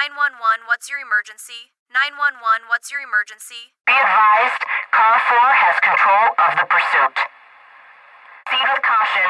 911, what's your emergency? 911, what's your emergency? Be advised, Car 4 has control of the pursuit. Proceed with caution.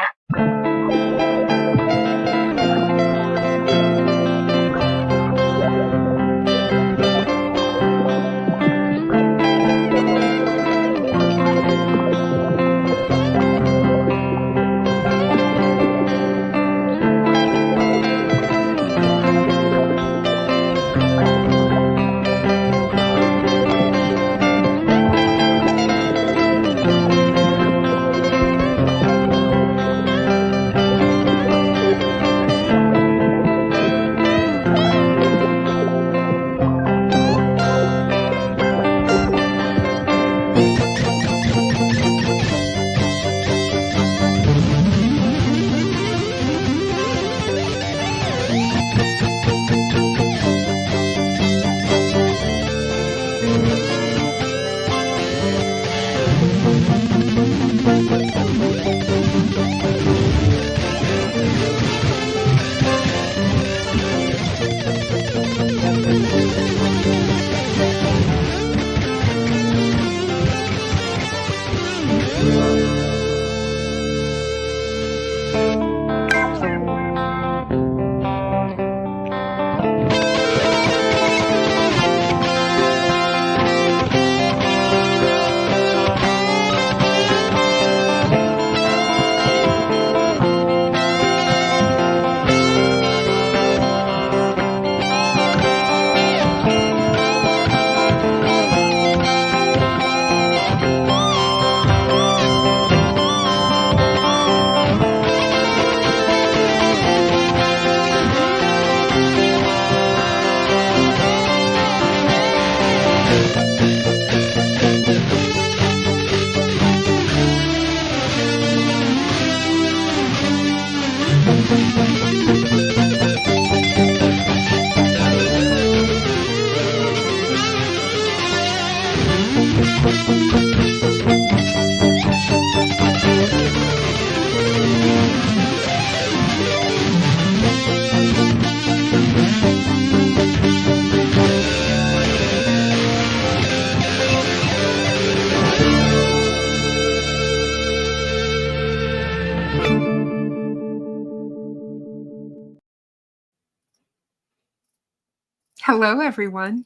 Hello, everyone.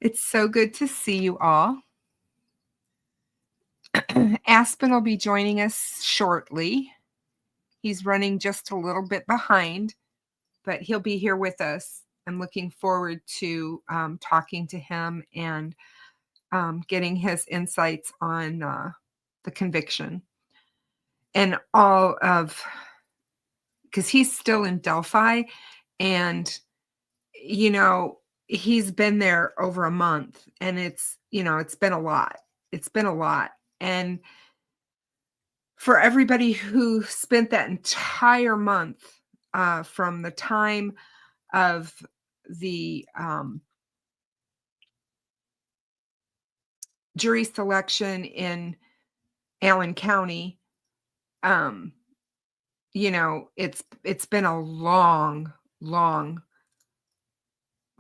It's so good to see you all. Aspen will be joining us shortly. He's running just a little bit behind, but he'll be here with us. I'm looking forward to talking to him and getting his insights on the conviction and all of, because he's still in Delphi, and you know, he's been there over a month, and it's been a lot. It's been a lot. And for everybody who spent that entire month from the time of the jury selection in Allen County, it's been a long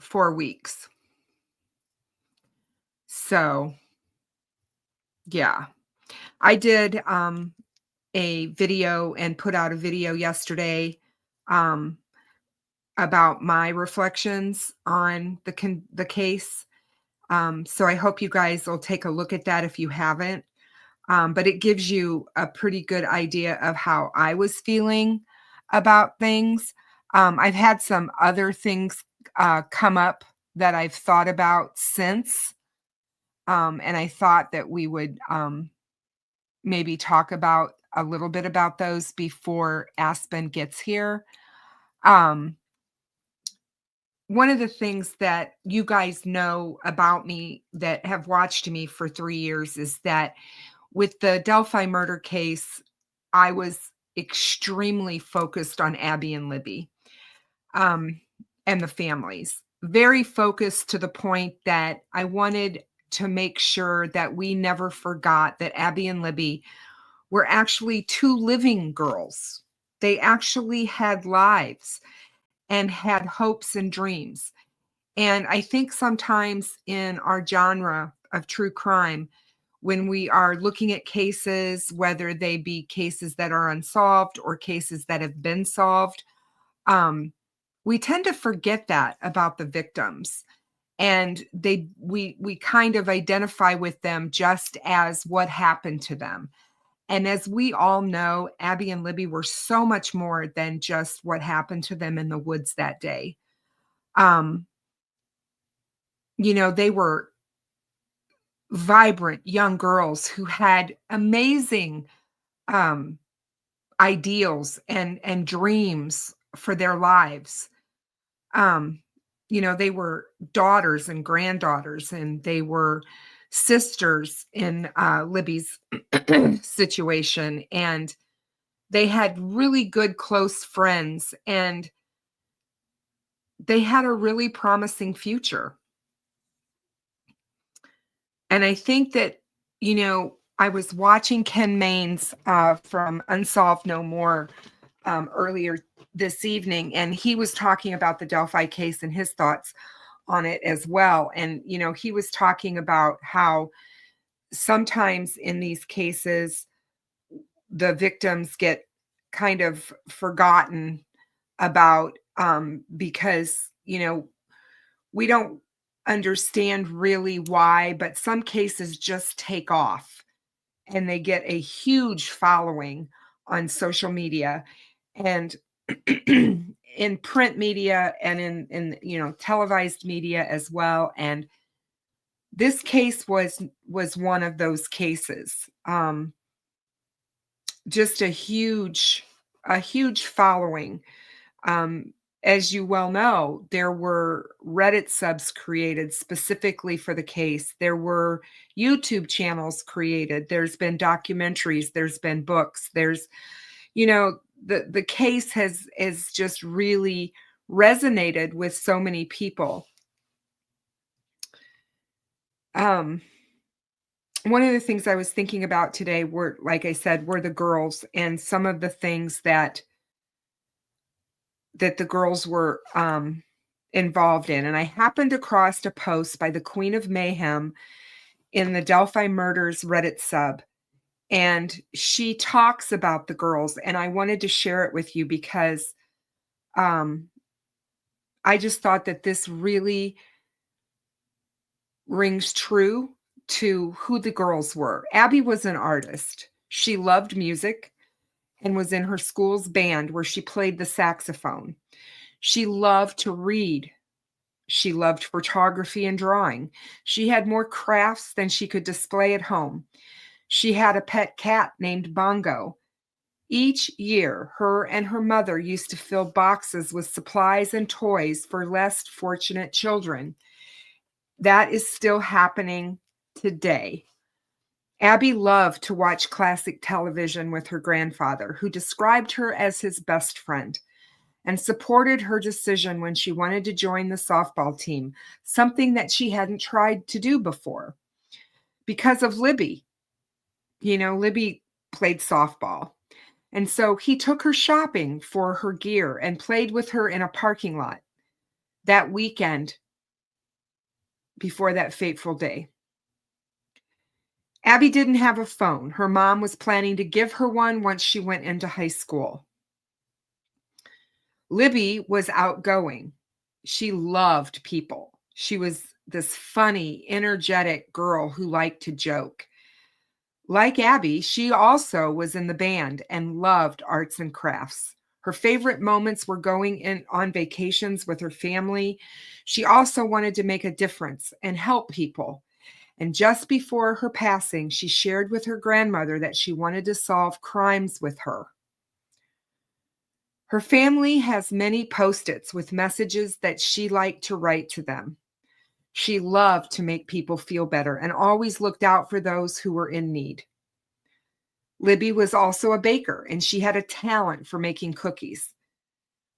4 weeks. So, yeah, I did a video and put out a video yesterday about my reflections on the case. So I hope you guys will take a look at that if you haven't. But it gives you a pretty good idea of how I was feeling about things. I've had some other things come up that I've thought about since. And I thought that we would maybe talk about a little bit about those before Aspen gets here. One of the things that you guys know about me that have watched me for 3 years is that with the Delphi murder case, I was extremely focused on Abby and Libby and the families. Very focused to the point that I wanted to make sure that we never forgot that Abby and Libby were actually two living girls. They actually had lives. and had hopes and dreams. And I think sometimes in our genre of true crime, when we are looking at cases, whether they be cases that are unsolved or cases that have been solved, we tend to forget that about the victims. And we kind of identify with them just as what happened to them. And as we all know, Abby and Libby were so much more than just what happened to them in the woods that day. They were vibrant young girls who had amazing ideals and dreams for their lives. They were daughters and granddaughters, and they were sisters in Libby's situation, and they had really good close friends, and they had a really promising future. And I think that, I was watching Ken Maines from Unsolved No More earlier this evening, and he was talking about the Delphi case and his thoughts on it as well. And, he was talking about how sometimes in these cases, the victims get kind of forgotten about because, we don't understand really why, but some cases just take off and they get a huge following on social media and in print media and in televised media as well. And this case was one of those cases. Just a huge following. As you well know, there were Reddit subs created specifically for the case. There were YouTube channels created. There's been documentaries. There's been books. There's, the case has just really resonated with so many people. One of the things I was thinking about today were, like I said, were the girls and some of the things that the girls were involved in. And I happened across a post by the Queen of Mayhem in the Delphi Murders Reddit sub. And she talks about the girls. And I wanted to share it with you because I just thought that this really rings true to who the girls were. Abby was an artist. She loved music and was in her school's band where she played the saxophone. She loved to read. She loved photography and drawing. She had more crafts than she could display at home. She had a pet cat named Bongo. Each year, her and her mother used to fill boxes with supplies and toys for less fortunate children. That is still happening today. Abby loved to watch classic television with her grandfather, who described her as his best friend and supported her decision when she wanted to join the softball team, something that she hadn't tried to do before. Because of Libby. Libby played softball. And so he took her shopping for her gear and played with her in a parking lot that weekend before that fateful day. Abby didn't have a phone. Her mom was planning to give her one once she went into high school. Libby was outgoing. She loved people. She was this funny, energetic girl who liked to joke. Like Abby, she also was in the band and loved arts and crafts. Her favorite moments were going on vacations with her family. She also wanted to make a difference and help people. And just before her passing, she shared with her grandmother that she wanted to solve crimes with her. Her family has many Post-its with messages that she liked to write to them. She loved to make people feel better and always looked out for those who were in need. Libby was also a baker, and she had a talent for making cookies.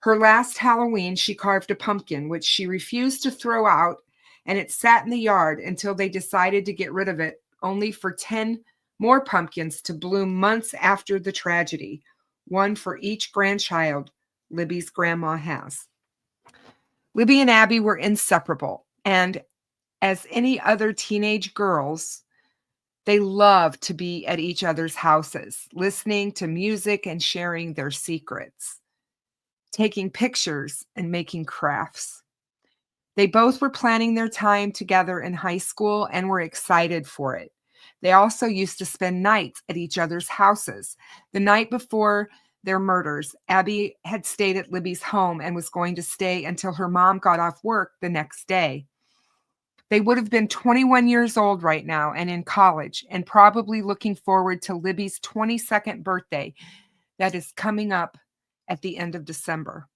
Her last Halloween, she carved a pumpkin, which she refused to throw out, and it sat in the yard until they decided to get rid of it, only for 10 more pumpkins to bloom months after the tragedy, one for each grandchild Libby's grandma has. Libby and Abby were inseparable, and as any other teenage girls, they loved to be at each other's houses, listening to music and sharing their secrets, taking pictures and making crafts. They both were planning their time together in high school and were excited for it. They also used to spend nights at each other's houses. The night before their murders, Abby had stayed at Libby's home and was going to stay until her mom got off work the next day. They would have been 21 years old right now and in college, and probably looking forward to Libby's 22nd birthday that is coming up at the end of December.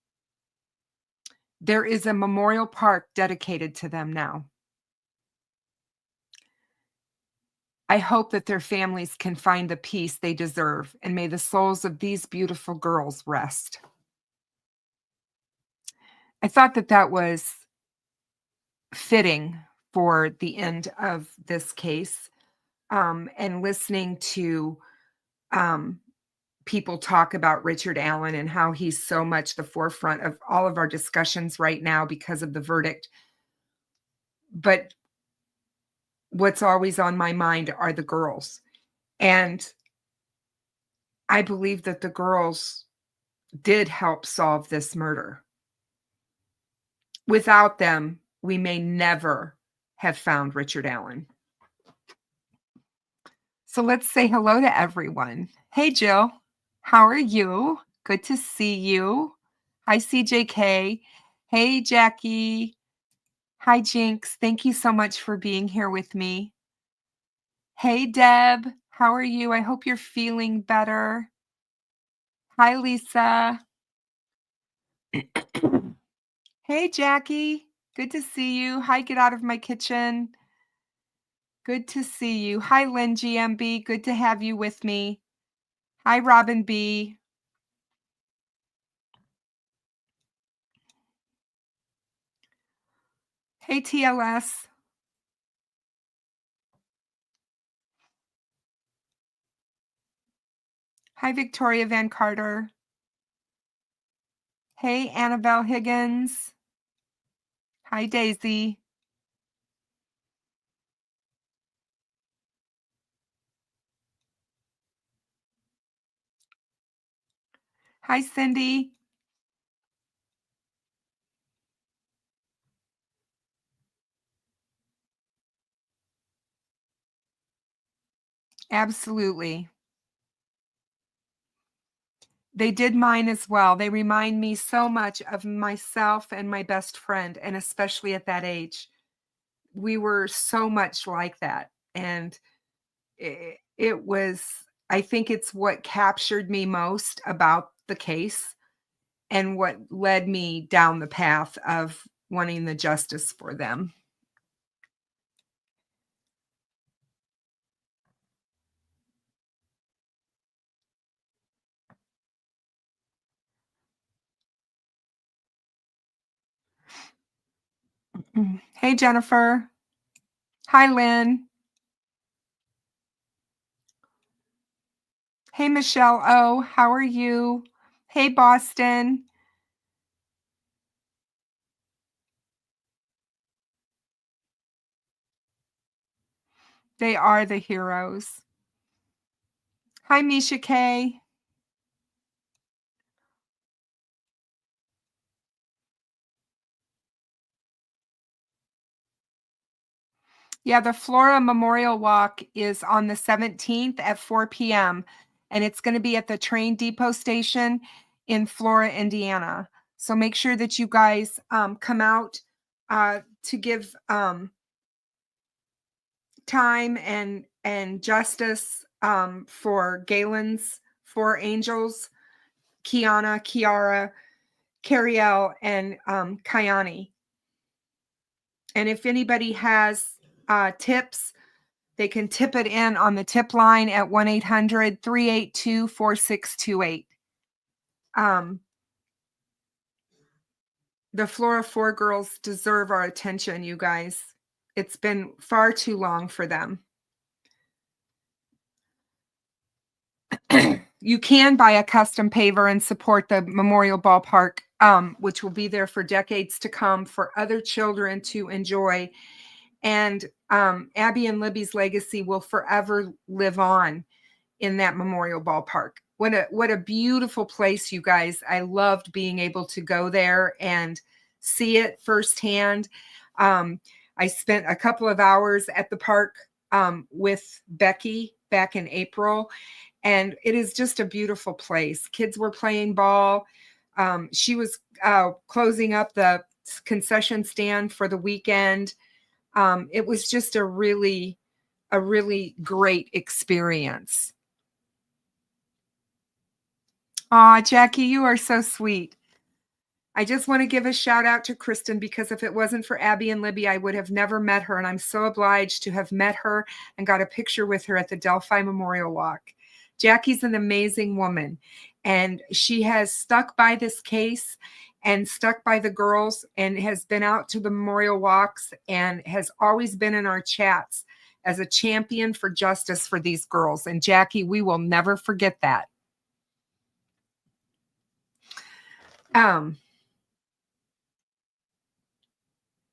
There is a memorial park dedicated to them now. I hope that their families can find the peace they deserve, and may the souls of these beautiful girls rest. I thought that that was fitting for the end of this case, and listening to people talk about Richard Allen and how he's so much the forefront of all of our discussions right now because of the verdict. But what's always on my mind are the girls. And I believe that the girls did help solve this murder. Without them, we may never have found Richard Allen. So let's say hello to everyone. Hey, Jill. How are you? Good to see you. Hi, CJK. Hey, Jackie. Hi, Jinx. Thank you so much for being here with me. Hey, Deb. How are you? I hope you're feeling better. Hi, Lisa. Hey, Jackie. Good to see you. Hi, get out of my kitchen. Good to see you. Hi, Lynn GMB. Good to have you with me. Hi, Robin B. Hey, TLS. Hi, Victoria Van Carter. Hey, Annabelle Higgins. Hi, Daisy. Hi, Cindy. Absolutely. They did mine as well. They remind me so much of myself and my best friend, and especially at that age. We were so much like that. And it was, I think it's what captured me most about the case and what led me down the path of wanting the justice for them. Hey, Jennifer. Hi, Lynn. Hey, Michelle O. How are you? Hey, Boston. They are the heroes. Hi, Misha K. Yeah, the Flora Memorial Walk is on the 17th at 4 p.m. and it's going to be at the train depot station in Flora, Indiana. So make sure that you guys come out to give time and justice for Galen's four angels, Kiana, Kiara, Cariel, and Kayani. And if anybody has tips, they can tip it in on the tip line at 1-800-382-4628. The Flora 4 girls deserve our attention, you guys. It's been far too long for them. you can buy a custom paver and support the Memorial Ballpark, which will be there for decades to come for other children to enjoy. And Abby and Libby's legacy will forever live on in that Memorial Ballpark. What a beautiful place, you guys. I loved being able to go there and see it firsthand. I spent a couple of hours at the park with Becky back in April, and it is just a beautiful place. Kids were playing ball. She was closing up the concession stand for the weekend. It was just a really great experience. Aw, Jackie, you are so sweet. I just want to give a shout out to Kristen, because if it wasn't for Abby and Libby, I would have never met her. And I'm so obliged to have met her and got a picture with her at the Delphi Memorial Walk. Jackie's an amazing woman, and she has stuck by this case and stuck by the girls and has been out to the memorial walks and has always been in our chats as a champion for justice for these girls. And Jackie, we will never forget that.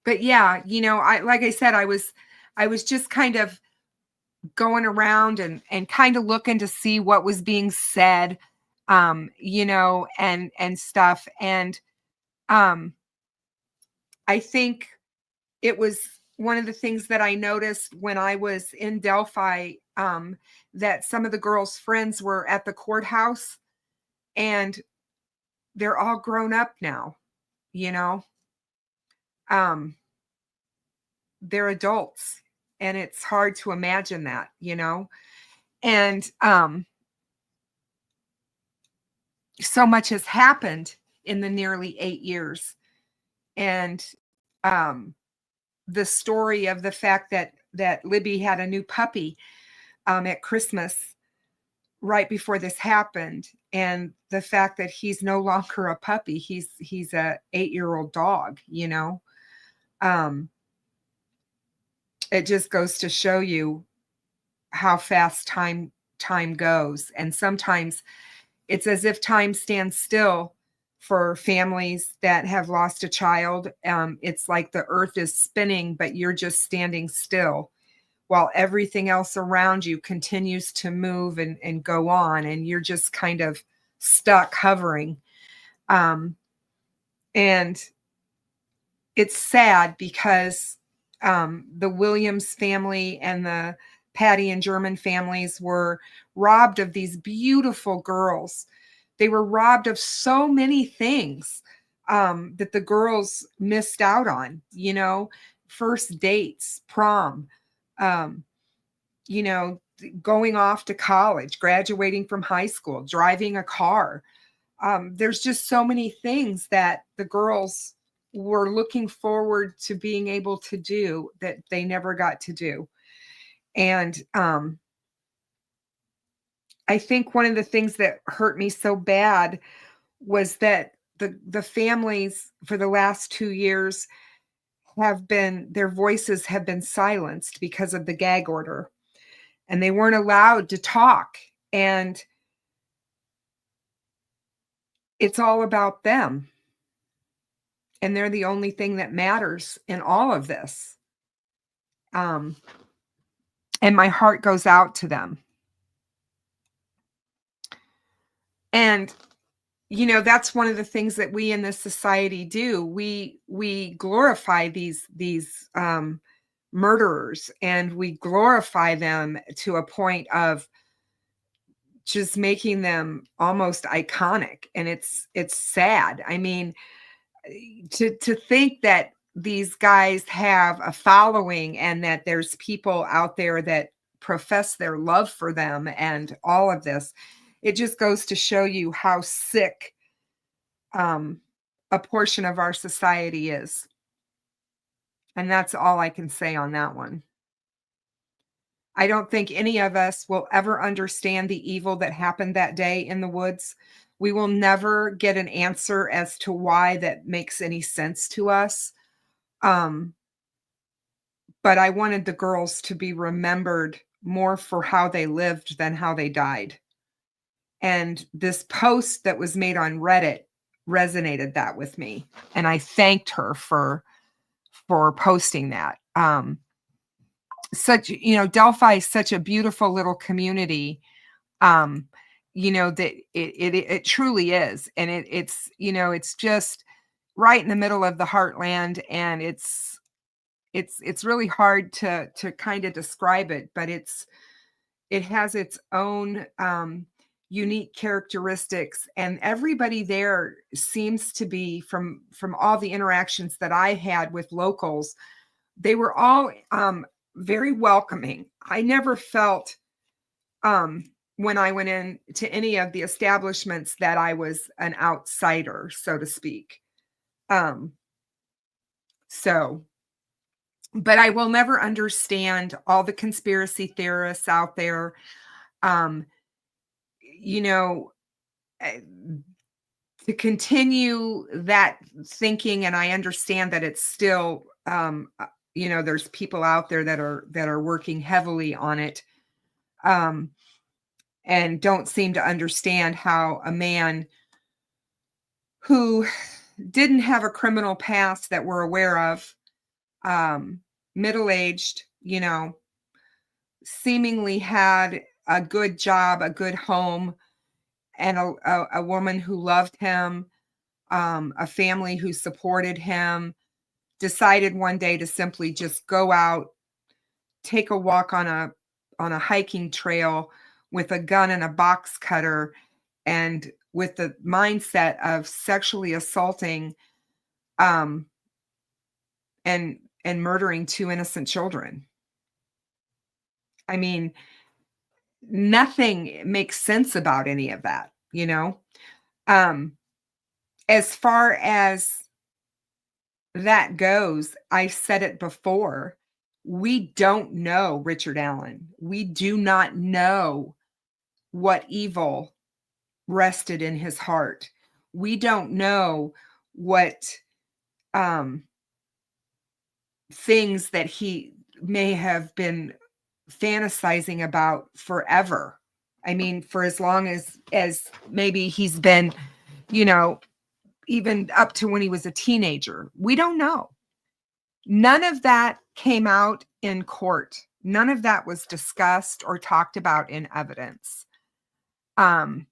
But yeah, you know, like I said, I was just kind of going around and kind of looking to see what was being said, you know, and stuff. And I think it was one of the things that I noticed when I was in Delphi, that some of the girls' friends were at the courthouse, and they're all grown up now, you know. They're adults, and it's hard to imagine that, you know. And so much has happened in the nearly 8 years. And the story of the fact that Libby had a new puppy at Christmas right before this happened, and the fact that he's no longer a puppy, he's a 8-year-old dog, you know. It just goes to show you how fast time goes. And sometimes it's as if time stands still for families that have lost a child. It's like the earth is spinning, but you're just standing still while everything else around you continues to move and go on, and you're just kind of stuck hovering. And it's sad because the Williams family and the Patty and German families were robbed of these beautiful girls. They were robbed of so many things that the girls missed out on, you know, first dates, prom, you know, going off to college, graduating from high school, driving a car. There's just so many things that the girls were looking forward to being able to do that they never got to do. And I think one of the things that hurt me so bad was that the families for the last 2 years their voices have been silenced because of the gag order, and they weren't allowed to talk. And it's all about them. And they're the only thing that matters in all of this. And my heart goes out to them. And, you know, that's one of the things that we in this society do. We glorify these murderers, and we glorify them to a point of just making them almost iconic. And it's sad. I mean, to think that these guys have a following and that there's people out there that profess their love for them and all of this, it just goes to show you how sick a portion of our society is. And that's all I can say on that one. I don't think any of us will ever understand the evil that happened that day in the woods. We will never get an answer as to why that makes any sense to us. But I wanted the girls to be remembered more for how they lived than how they died. And this post that was made on Reddit resonated that with me. And I thanked her for posting that. Delphi is such a beautiful little community. That it truly is. And it's just right in the middle of the heartland, and it's really hard to kind of describe it, but it has its own unique characteristics, and everybody there seems to be, from all the interactions that I had with locals, they were all very welcoming. I never felt when I went in to any of the establishments that I was an outsider, so to speak. But I will never understand all the conspiracy theorists out there. To continue that thinking, and I understand that it's still, there's people out there that are working heavily on it, and don't seem to understand how a man who didn't have a criminal past that we're aware of, middle-aged, seemingly had a good job, a good home, and a woman who loved him, a family who supported him, decided one day to simply just go out, take a walk on a hiking trail with a gun and a box cutter, and with the mindset of sexually assaulting and murdering 2 innocent children. I mean, nothing makes sense about any of that, As far as that goes, I said it before, we don't know Richard Allen. We do not know what evil rested in his heart. We don't know what things that he may have been fantasizing about forever. I mean, for as long as maybe he's been, even up to when he was a teenager. We don't know. None of that came out in court. None of that was discussed or talked about in evidence. And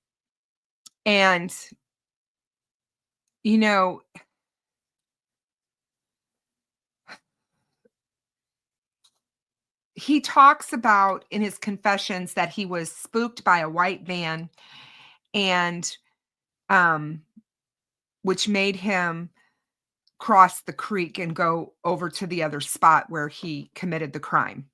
he talks about in his confessions that he was spooked by a white van, and which made him cross the creek and go over to the other spot where he committed the crime.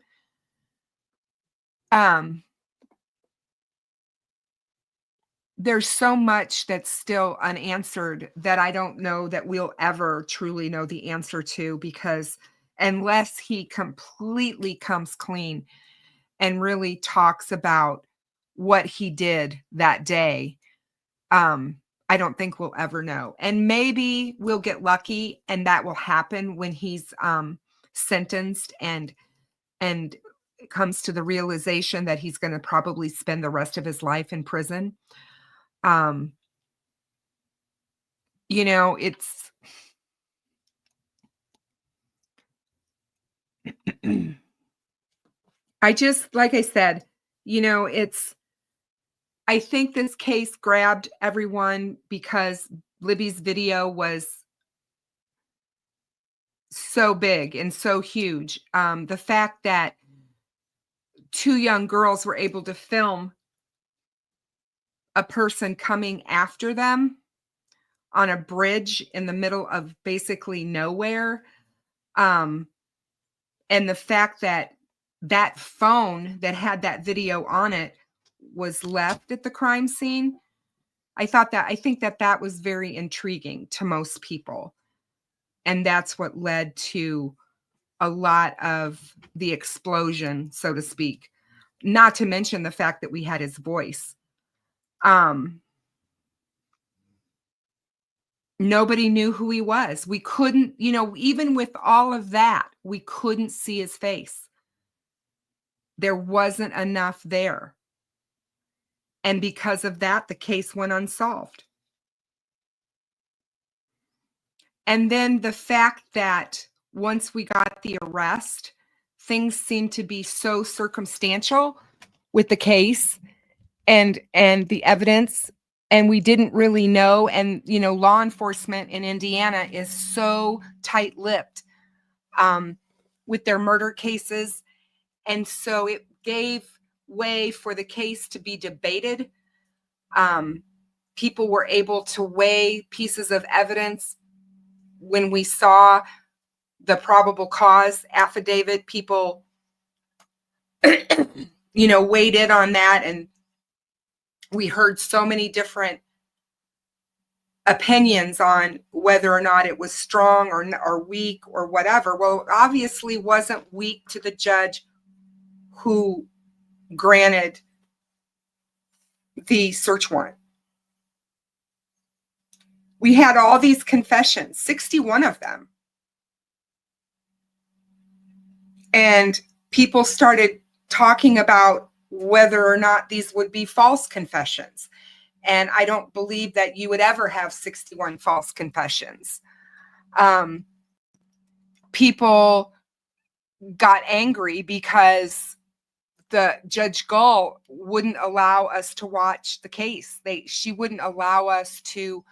There's so much that's still unanswered that I don't know that we'll ever truly know the answer to, because unless he completely comes clean and really talks about what he did that day, I don't think we'll ever know. And maybe we'll get lucky and that will happen when he's sentenced and comes to the realization that he's going to probably spend the rest of his life in prison. It's I just, like I said, I think this case grabbed everyone because Libby's video was so big and so huge. The fact that 2 young girls were able to film a person coming after them on a bridge in the middle of basically nowhere. And the fact that that phone that had that video on it was left at the crime scene. I think that was very intriguing to most people. And that's what led to a lot of the explosion, so to speak. Not to mention the fact that we had his voice. Nobody knew who he was. We couldn't, even with all of that, we couldn't see his face. There wasn't enough there. And because of that, the case went unsolved. And then the fact that once we got the arrest, things seemed to be so circumstantial with the case and the evidence, and we didn't really know. And law enforcement in Indiana is so tight-lipped with their murder cases, and so it gave way for the case to be debated. People were able to weigh pieces of evidence. When we saw the probable cause affidavit, people weighed in on that, and we heard so many different opinions on whether or not it was strong or weak or whatever. Well, it obviously wasn't weak to the judge who granted the search warrant. We had all these confessions, 61 of them. And people started talking about whether or not these would be false confessions. And I don't believe that you would ever have 61 false confessions. People got angry because the Judge Gull wouldn't allow us to watch the case. She wouldn't allow us to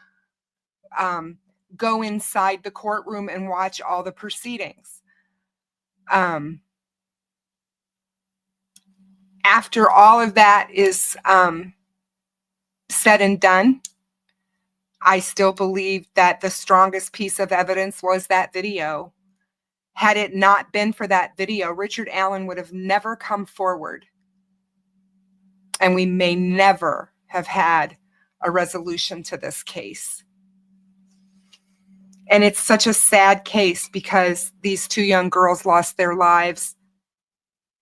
go inside the courtroom and watch all the proceedings. After all of that is said and done, I still believe that the strongest piece of evidence was that video. Had it not been for that video, Richard Allen would have never come forward. And we may never have had a resolution to this case. And it's such a sad case because these two young girls lost their lives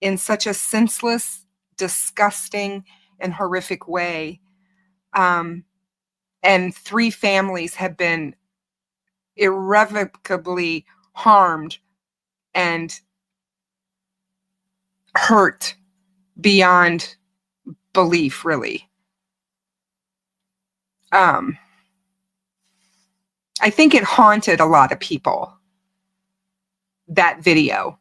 in such a senseless, disgusting, and horrific way. And 3 families have been irrevocably harmed and hurt beyond belief, really. I think it haunted a lot of people, that video.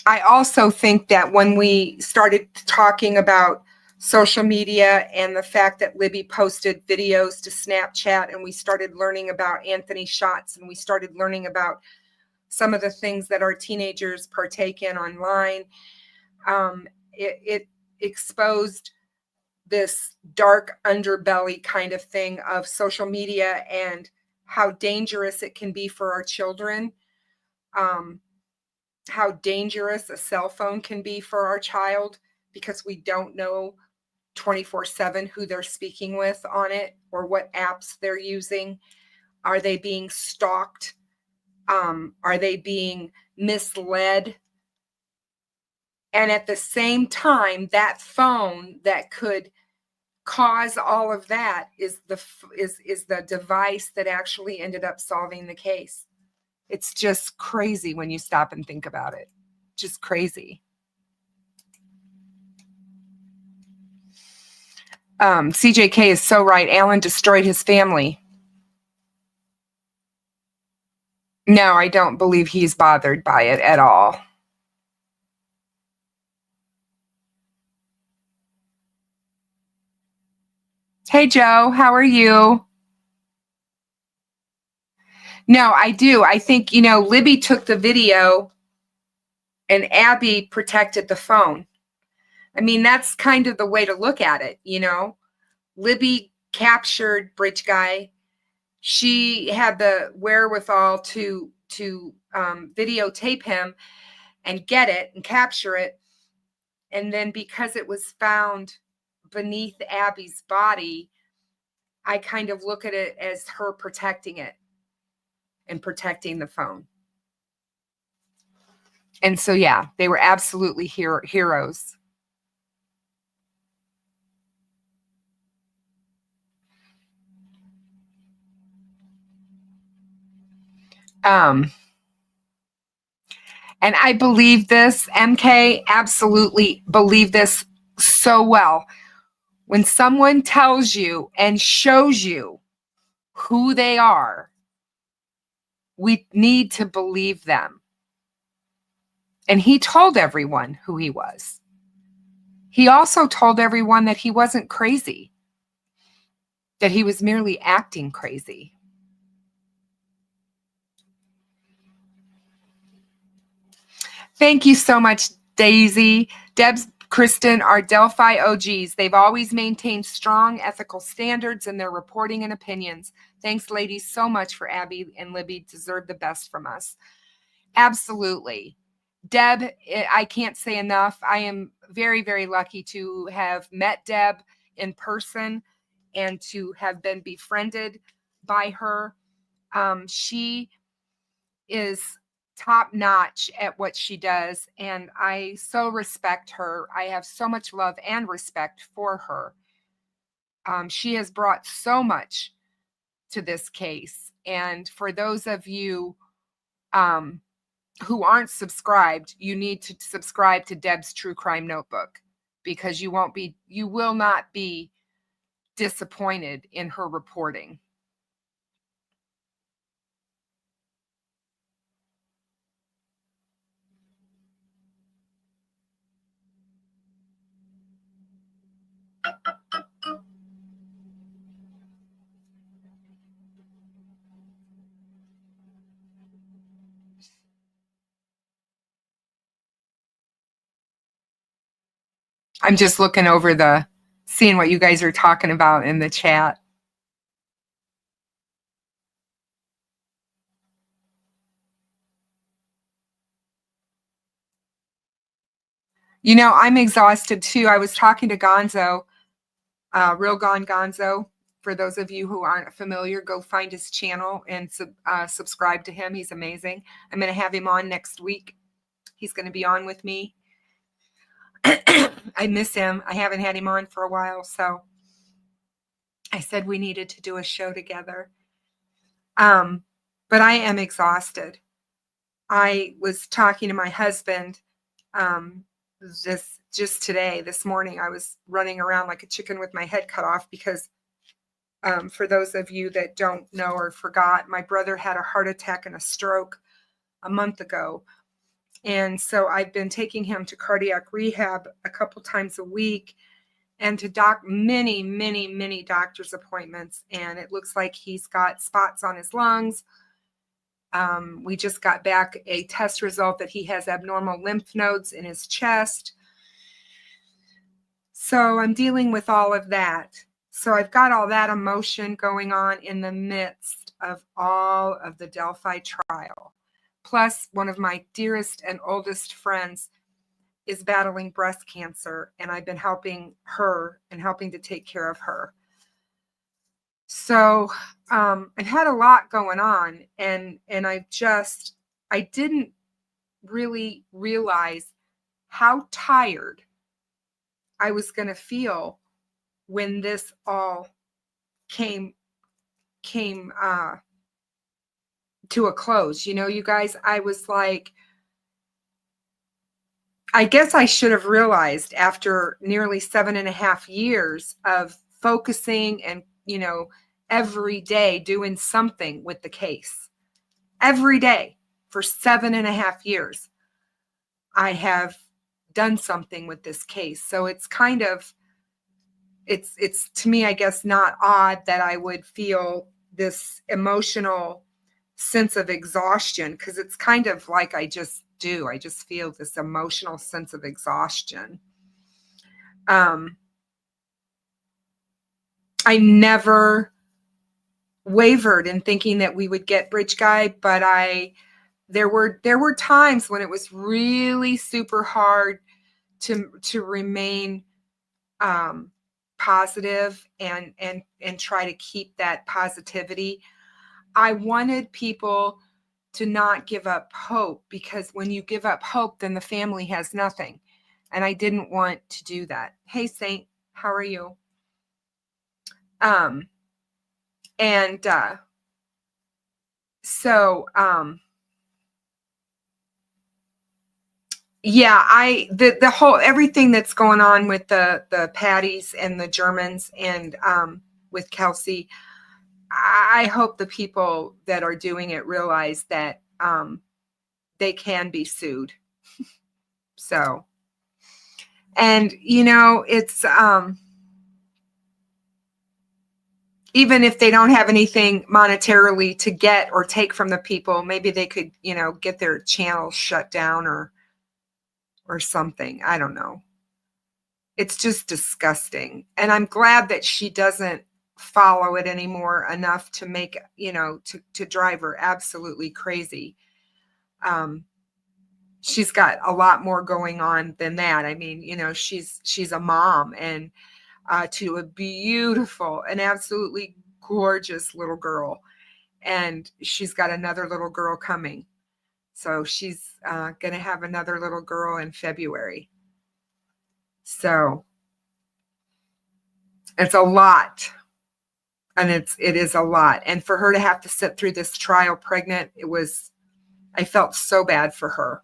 I also think that when we started talking about social media and the fact that Libby posted videos to Snapchat, and we started learning about Anthony Shots, and we started learning about some of the things that our teenagers partake in online, it exposed this dark underbelly kind of thing of social media and how dangerous it can be for our children, how dangerous a cell phone can be for our child, because we don't know 24/7 who they're speaking with on it or what apps they're using. Are they being stalked? Are they being misled? And at the same time, that phone that could cause all of that is the device that actually ended up solving the case. It's just crazy when you stop and think about it. Just crazy. CJK is so right. Alan destroyed his family. No, I don't believe he's bothered by it at all. Hey, Joe, how are you? No, I do. I think, Libby took the video and Abby protected the phone. I mean, that's kind of the way to look at it, Libby captured Bridge Guy. She had the wherewithal to videotape him and get it and capture it. And then because it was found beneath Abby's body, I kind of look at it as her protecting it and protecting the phone. And so, yeah, they were absolutely heroes. And I believe this, MK, absolutely believe this so well. When someone tells you and shows you who they are, we need to believe them. And he told everyone who he was. He also told everyone that he wasn't crazy, that he was merely acting crazy. Thank you so much, Daisy. Debs, Kristen are Delphi OGs. They've always maintained strong ethical standards in their reporting and opinions. Thanks, ladies, so much for Abby and Libby. Deserve the best from us. Absolutely. Deb, I can't say enough. I am very, very lucky to have met Deb in person and to have been befriended by her. She is top notch at what she does, and I so respect her. I have so much love and respect for her. She has brought so much to this case. And for those of you who aren't subscribed, you need to subscribe to Deb's True Crime Notebook, because you will not be disappointed in her reporting. I'm just looking over seeing what you guys are talking about in the chat. You know, I'm exhausted too. I was talking to GonZo, Real Gone GonZo. For those of you who aren't familiar, go find his channel and subscribe to him. He's amazing. I'm going to have him on next week. He's going to be on with me. I miss him. I haven't had him on for a while, so I said we needed to do a show together. But I am exhausted. I was talking to my husband this morning. I was running around like a chicken with my head cut off because for those of you that don't know or forgot, my brother had a heart attack and a stroke a month ago. And so I've been taking him to cardiac rehab a couple times a week and to many, many, many doctor's appointments. And it looks like he's got spots on his lungs. We just got back a test result that he has abnormal lymph nodes in his chest. So I'm dealing with all of that. So I've got all that emotion going on in the midst of all of the Delphi trial. Plus, one of my dearest and oldest friends is battling breast cancer, and I've been helping her and helping to take care of her. So I've had a lot going on, and I didn't really realize how tired I was going to feel when this all came to a close. You know, you guys, I was like, I guess I should have realized after nearly 7.5 years of focusing and, you know, every day doing something with the case. Every day for 7.5 years, I have done something with this case. So it's kind of, it's to me, I guess, not odd that I would feel this emotional sense of exhaustion, because it's kind of like I just feel this emotional sense of exhaustion. I never wavered in thinking that we would get Bridge Guy, but there were times when it was really super hard to remain positive and try to keep that positivity. I wanted people to not give up hope, because when you give up hope, then the family has nothing. And I didn't want to do that. Hey, Saint, how are you? So Yeah, the whole everything that's going on with the Patties and the Germans and with Kelsey, I hope the people that are doing it realize that they can be sued. So, and it's even if they don't have anything monetarily to get or take from the people, maybe they could, get their channels shut down or something. I don't know. It's just disgusting. And I'm glad that she doesn't follow it anymore enough to make, to drive her absolutely crazy. She's got a lot more going on than that. I mean, she's a mom and to a beautiful and absolutely gorgeous little girl. And she's got another little girl coming. So she's going to have another little girl in February. So it's a lot. And it is a lot. And for her to have to sit through this trial pregnant, I felt so bad for her.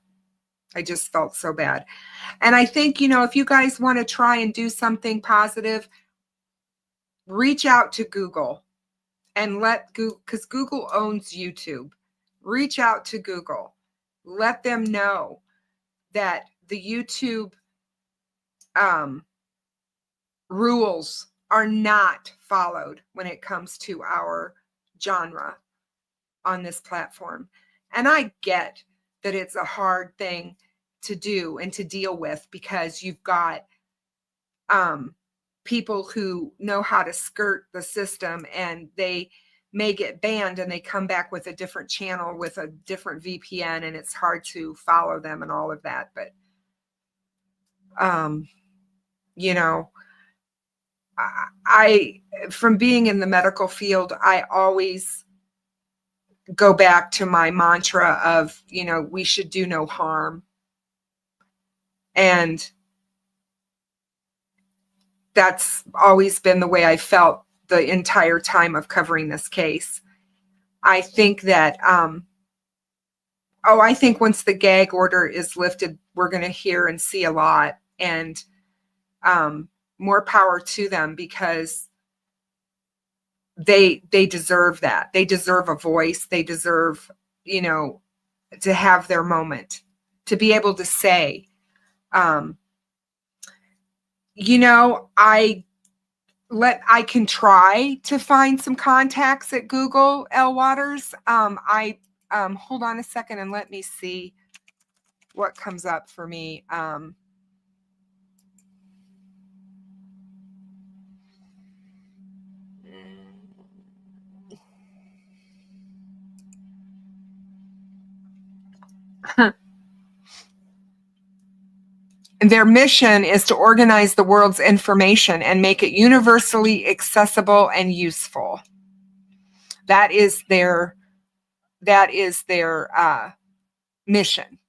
I just felt so bad. And I think, if you guys want to try and do something positive, reach out to Google and let Google, because Google owns YouTube. Reach out to Google. Let them know that the YouTube rules are not followed when it comes to our genre on this platform. And I get that it's a hard thing to do and to deal with because you've got people who know how to skirt the system and they may get banned and they come back with a different channel with a different VPN and it's hard to follow them and all of that. But, I from being in the medical field, I always go back to my mantra of, we should do no harm. And that's always been the way I felt the entire time of covering this case. I think that, I think once the gag order is lifted, we're going to hear and see a lot. And more power to them because they deserve that. They deserve a voice. They deserve, to have their moment, to be able to say, I can try to find some contacts at Google, L. Waters. Hold on a second and let me see what comes up for me. Their mission is to organize the world's information and make it universally accessible and useful. That is their mission.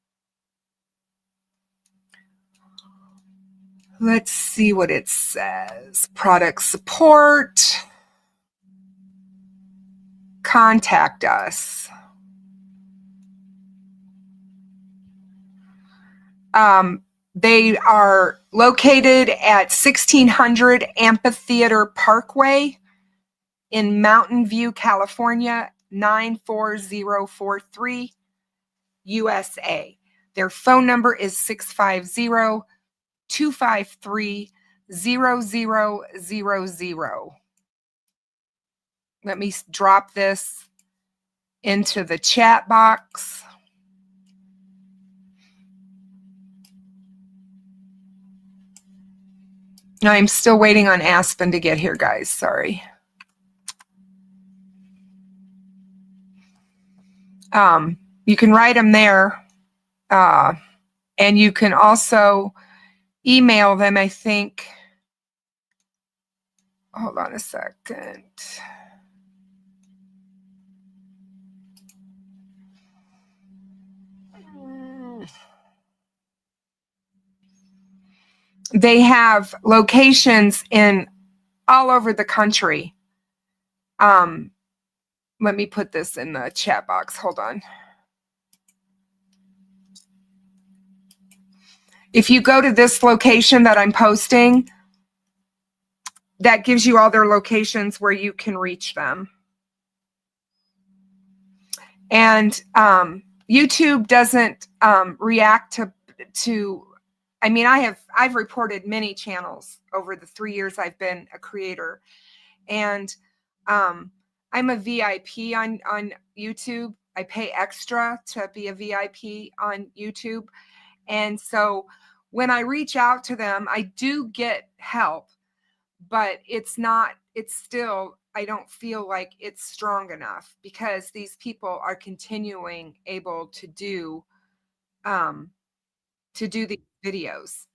Let's see what it says. Product support. Contact us. They are located at 1600 Amphitheater Parkway in Mountain View, California, 94043, USA. Their phone number is 650-253-0000. Let me drop this into the chat box. I'm still waiting on Aspen to get here, guys. Sorry. You can write them there. And you can also email them, I think. Hold on a second. They have locations in all over the country. Let me put this in the chat box. Hold on. If you go to this location that I'm posting, that gives you all their locations where you can reach them. And YouTube doesn't react to. I mean, I've reported many channels over the 3 years I've been a creator, and I'm a VIP on YouTube. I pay extra to be a VIP on YouTube, and so when I reach out to them, I do get help, but it's still, I don't feel like it's strong enough because these people are continuing able to do these videos,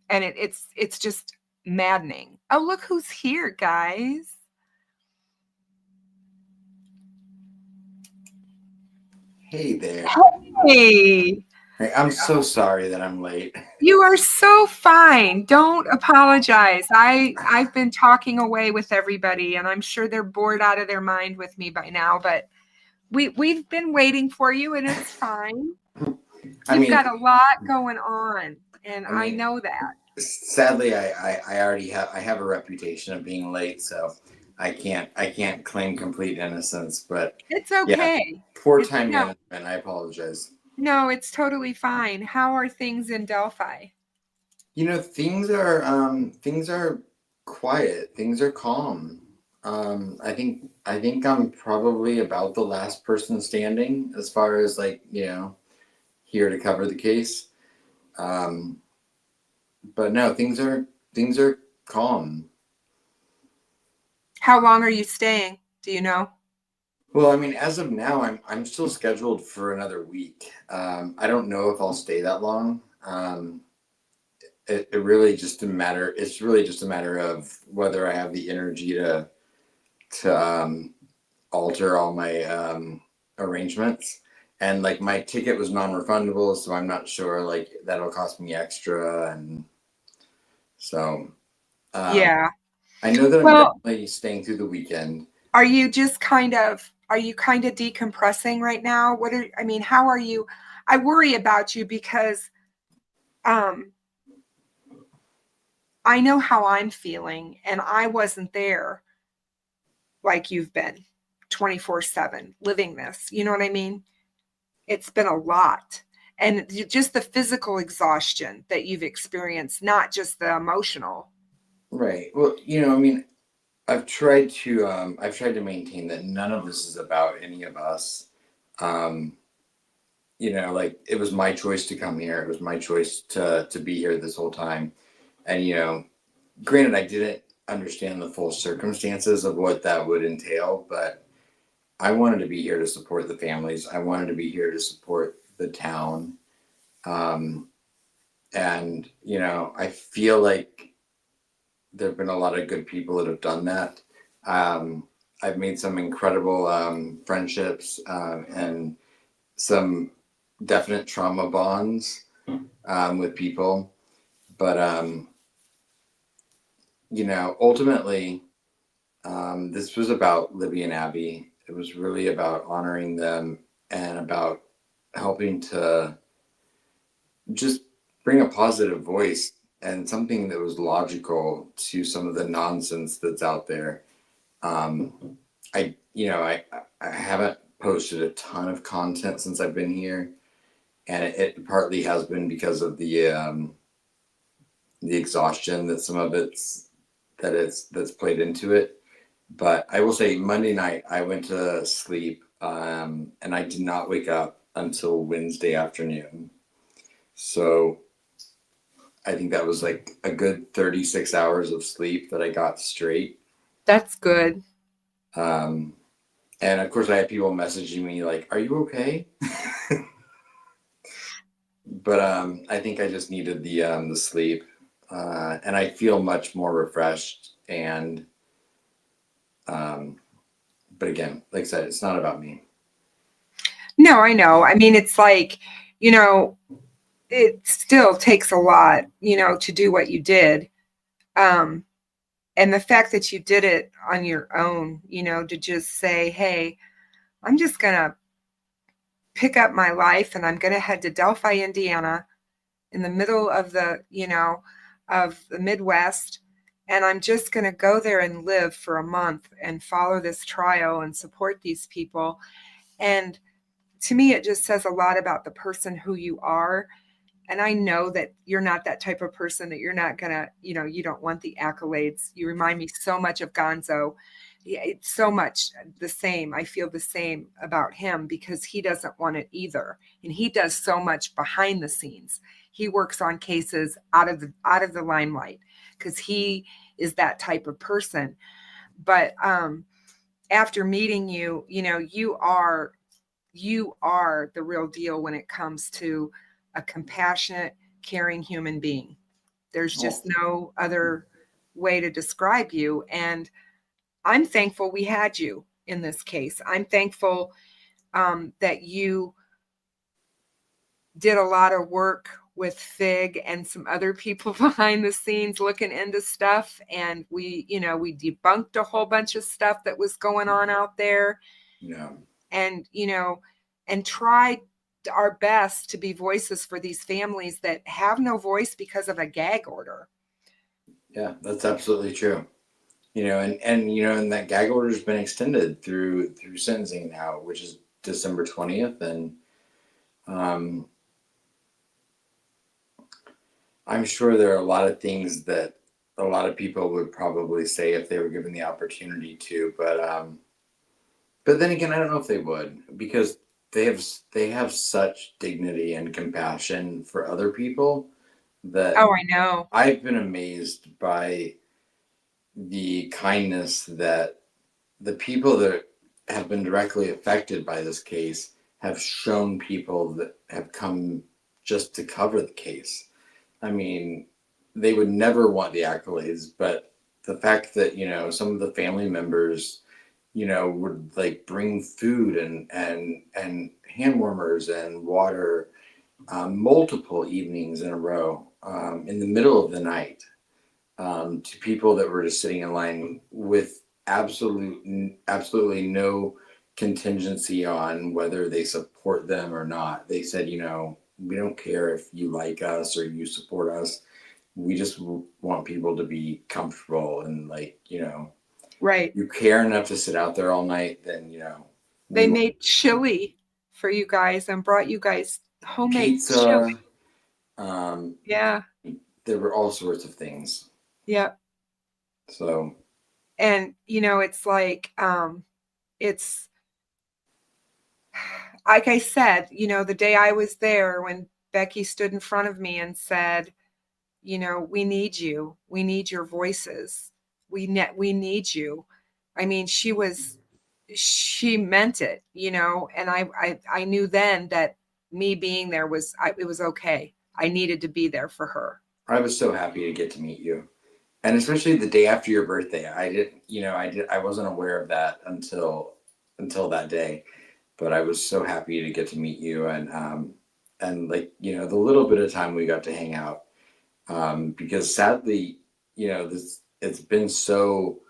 and it's just maddening. Oh, look who's here, guys. Hey there. Hey, Hey, I'm so sorry that I'm late. you are so fine. Don't apologize. I've been talking away with everybody, and I'm sure they're bored out of their mind with me by now, but we've been waiting for you, and it's fine. You've got a lot going on, and I know that. Sadly, I already have a reputation of being late, so I can't claim complete innocence, but It's okay. Yeah, poor time management. I apologize. No, it's totally fine. How are things in Delphi? You know, things are quiet. Things are calm. I think I'm probably about the last person standing as far as, like, you know, here to cover the case. But no, things are calm. How long are you staying? Do you know? Well, I mean, as of now, I'm still scheduled for another week. I don't know if I'll stay that long. It's really just a matter of whether I have the energy to alter all my arrangements. And, like, my ticket was non-refundable, so I'm not sure, like, that'll cost me extra, and so Yeah. I know that I'm definitely staying through the weekend. Are you just kind of decompressing right now? How are you? I worry about you because I know how I'm feeling, and I wasn't there like you've been 24/7 living this. You know what I mean? It's been a lot. And just the physical exhaustion that you've experienced, not just the emotional. Right. Well, you know, I mean, I've tried to maintain that none of this is about any of us. You know, like, it was my choice to come here. It was my choice to be here this whole time. And, you know, granted, I didn't understand the full circumstances of what that would entail, but I wanted to be here to support the families. I wanted to be here to support the town. And, you know, I feel like there have been a lot of good people that have done that. I've made some incredible friendships and some definite trauma bonds with people. But, you know, ultimately, this was about Libby and Abby. It was really about honoring them and about helping to just bring a positive voice and something that was logical to some of the nonsense that's out there. I haven't posted a ton of content since I've been here, and it partly has been because of the exhaustion that some of that's played into it. But I will say, Monday night I went to sleep, and I did not wake up until Wednesday afternoon. So I think that was like a good 36 hours of sleep that I got straight. That's good. And of course I had people messaging me like, "Are you okay?" But I think I just needed the sleep, and I feel much more refreshed. And but again, like I said, it's not about me. No, I know. I mean, it's like, you know, it still takes a lot, you know, to do what you did. And the fact that you did it on your own, you know, to just say, hey, I'm just going to pick up my life and I'm going to head to Delphi, Indiana, in the middle of the, of the Midwest. And I'm just going to go there and live for a month and follow this trial and support these people. And to me, it just says a lot about the person who you are. And I know that you're not that type of person, that you're not going to, you don't want the accolades. You remind me so much of GonZo. It's so much the same. I feel the same about him because he doesn't want it either. And he does so much behind the scenes. He works on cases out of the limelight because he is that type of person. But after meeting you, you are the real deal when it comes to a compassionate, caring human being. There's just no other way to describe you. And I'm thankful we had you in this case. I'm thankful that you did a lot of work with Fig and some other people behind the scenes looking into stuff. And we debunked a whole bunch of stuff that was going on out there. Yeah. And, and tried our best to be voices for these families that have no voice because of a gag order. Yeah, that's absolutely true. And that gag order has been extended through sentencing now, which is December 20th. And I'm sure there are a lot of things that a lot of people would probably say if they were given the opportunity to, but then again, I don't know if they would, because they have such dignity and compassion for other people that Oh, I know. I've been amazed by the kindness that the people that have been directly affected by this case have shown people that have come just to cover the case. I mean, they would never want the accolades, but the fact that, some of the family members, would like bring food and hand warmers and water multiple evenings in a row in the middle of the night to people that were just sitting in line with absolutely no contingency on whether they support them or not. They said, we don't care if you like us or you support us. We just want people to be comfortable and Right. you care enough to sit out there all night, then, They made chili for you guys and brought you guys homemade pizza. chili. Yeah. There were all sorts of things. Yeah. So. And, it's like, it's like I said, the day I was there when Becky stood in front of me and said, we need you. We need your voices. We need you. I mean, she meant it, and I knew then that me being there it was okay. I needed to be there for her. I was so happy to get to meet you. And especially the day after your birthday. I wasn't aware of that until that day, but I was so happy to get to meet you and the little bit of time we got to hang out. Because sadly, it's been so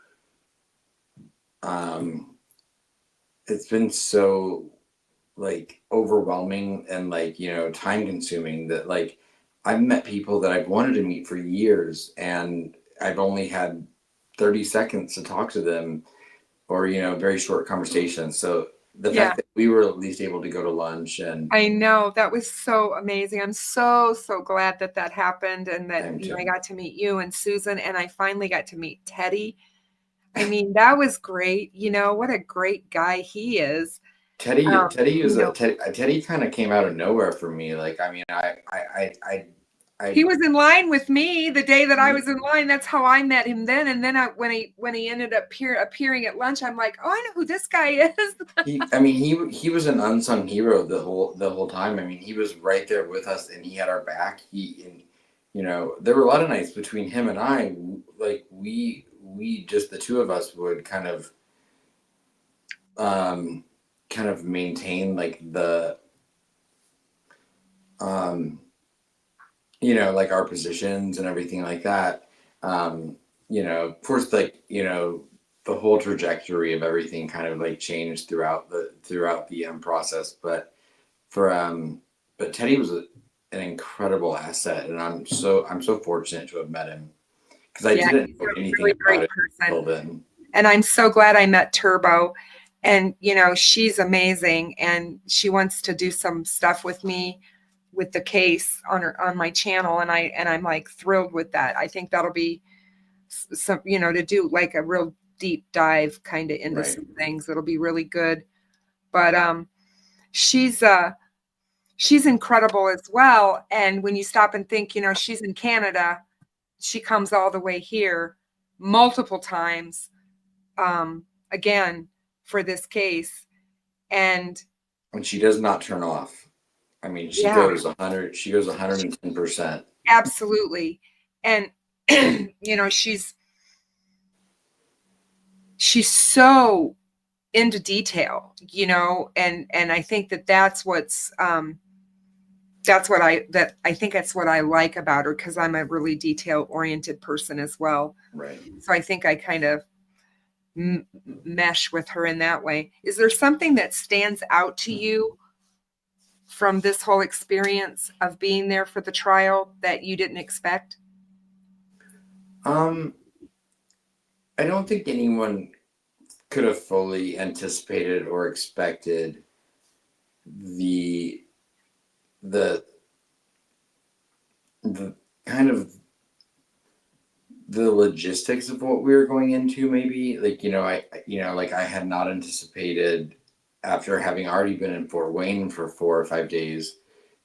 overwhelming and time consuming that I've met people that I've wanted to meet for years and I've only had 30 seconds to talk to them or very short conversations. So the fact that we were at least able to go to lunch, and I know that was so amazing. I'm so glad that happened and that I got to meet you and Susan, and I finally got to meet Teddy. I mean, that was great. What a great guy he is. Teddy kind of came out of nowhere for me. He was in line with me the day that I was in line. That's how I met him then. And then when he ended up appearing at lunch, I'm like, oh, I know who this guy is. he was an unsung hero the whole time. I mean, he was right there with us and he had our back. There were a lot of nights between him and I, we just the two of us would kind of maintain the our positions and everything like that. Of course, the whole trajectory of everything kind of changed throughout the process. But Teddy was an incredible asset, and I'm so fortunate to have met him, because I Yeah, didn't he's know a anything really about great it until person. then. And I'm so glad I met Turbo. And, you know, she's amazing. And she wants to do some stuff with me with the case on my channel. And I'm like thrilled with that. I think that'll be some, you know, to do like a real deep dive kind of into Right. some things. It'll be really good. But she's incredible as well. And when you stop and think, you know, she's in Canada, she comes all the way here multiple times, again, for this case. And And she does not turn off. I mean, she yeah, goes 110%. absolutely. And you know, she's so into detail, you know, and I think that's what's I think that's what I like about her, because I'm a really detail oriented person as well. Right. So I think I kind of mesh with her in that way. Is there something that stands out to you from this whole experience of being there for the trial that you didn't expect? I don't think anyone could have fully anticipated or expected the the the kind of the logistics of what we were going into. Maybe, like, like, I had not anticipated, after having already been in Fort Wayne for 4 or 5 days,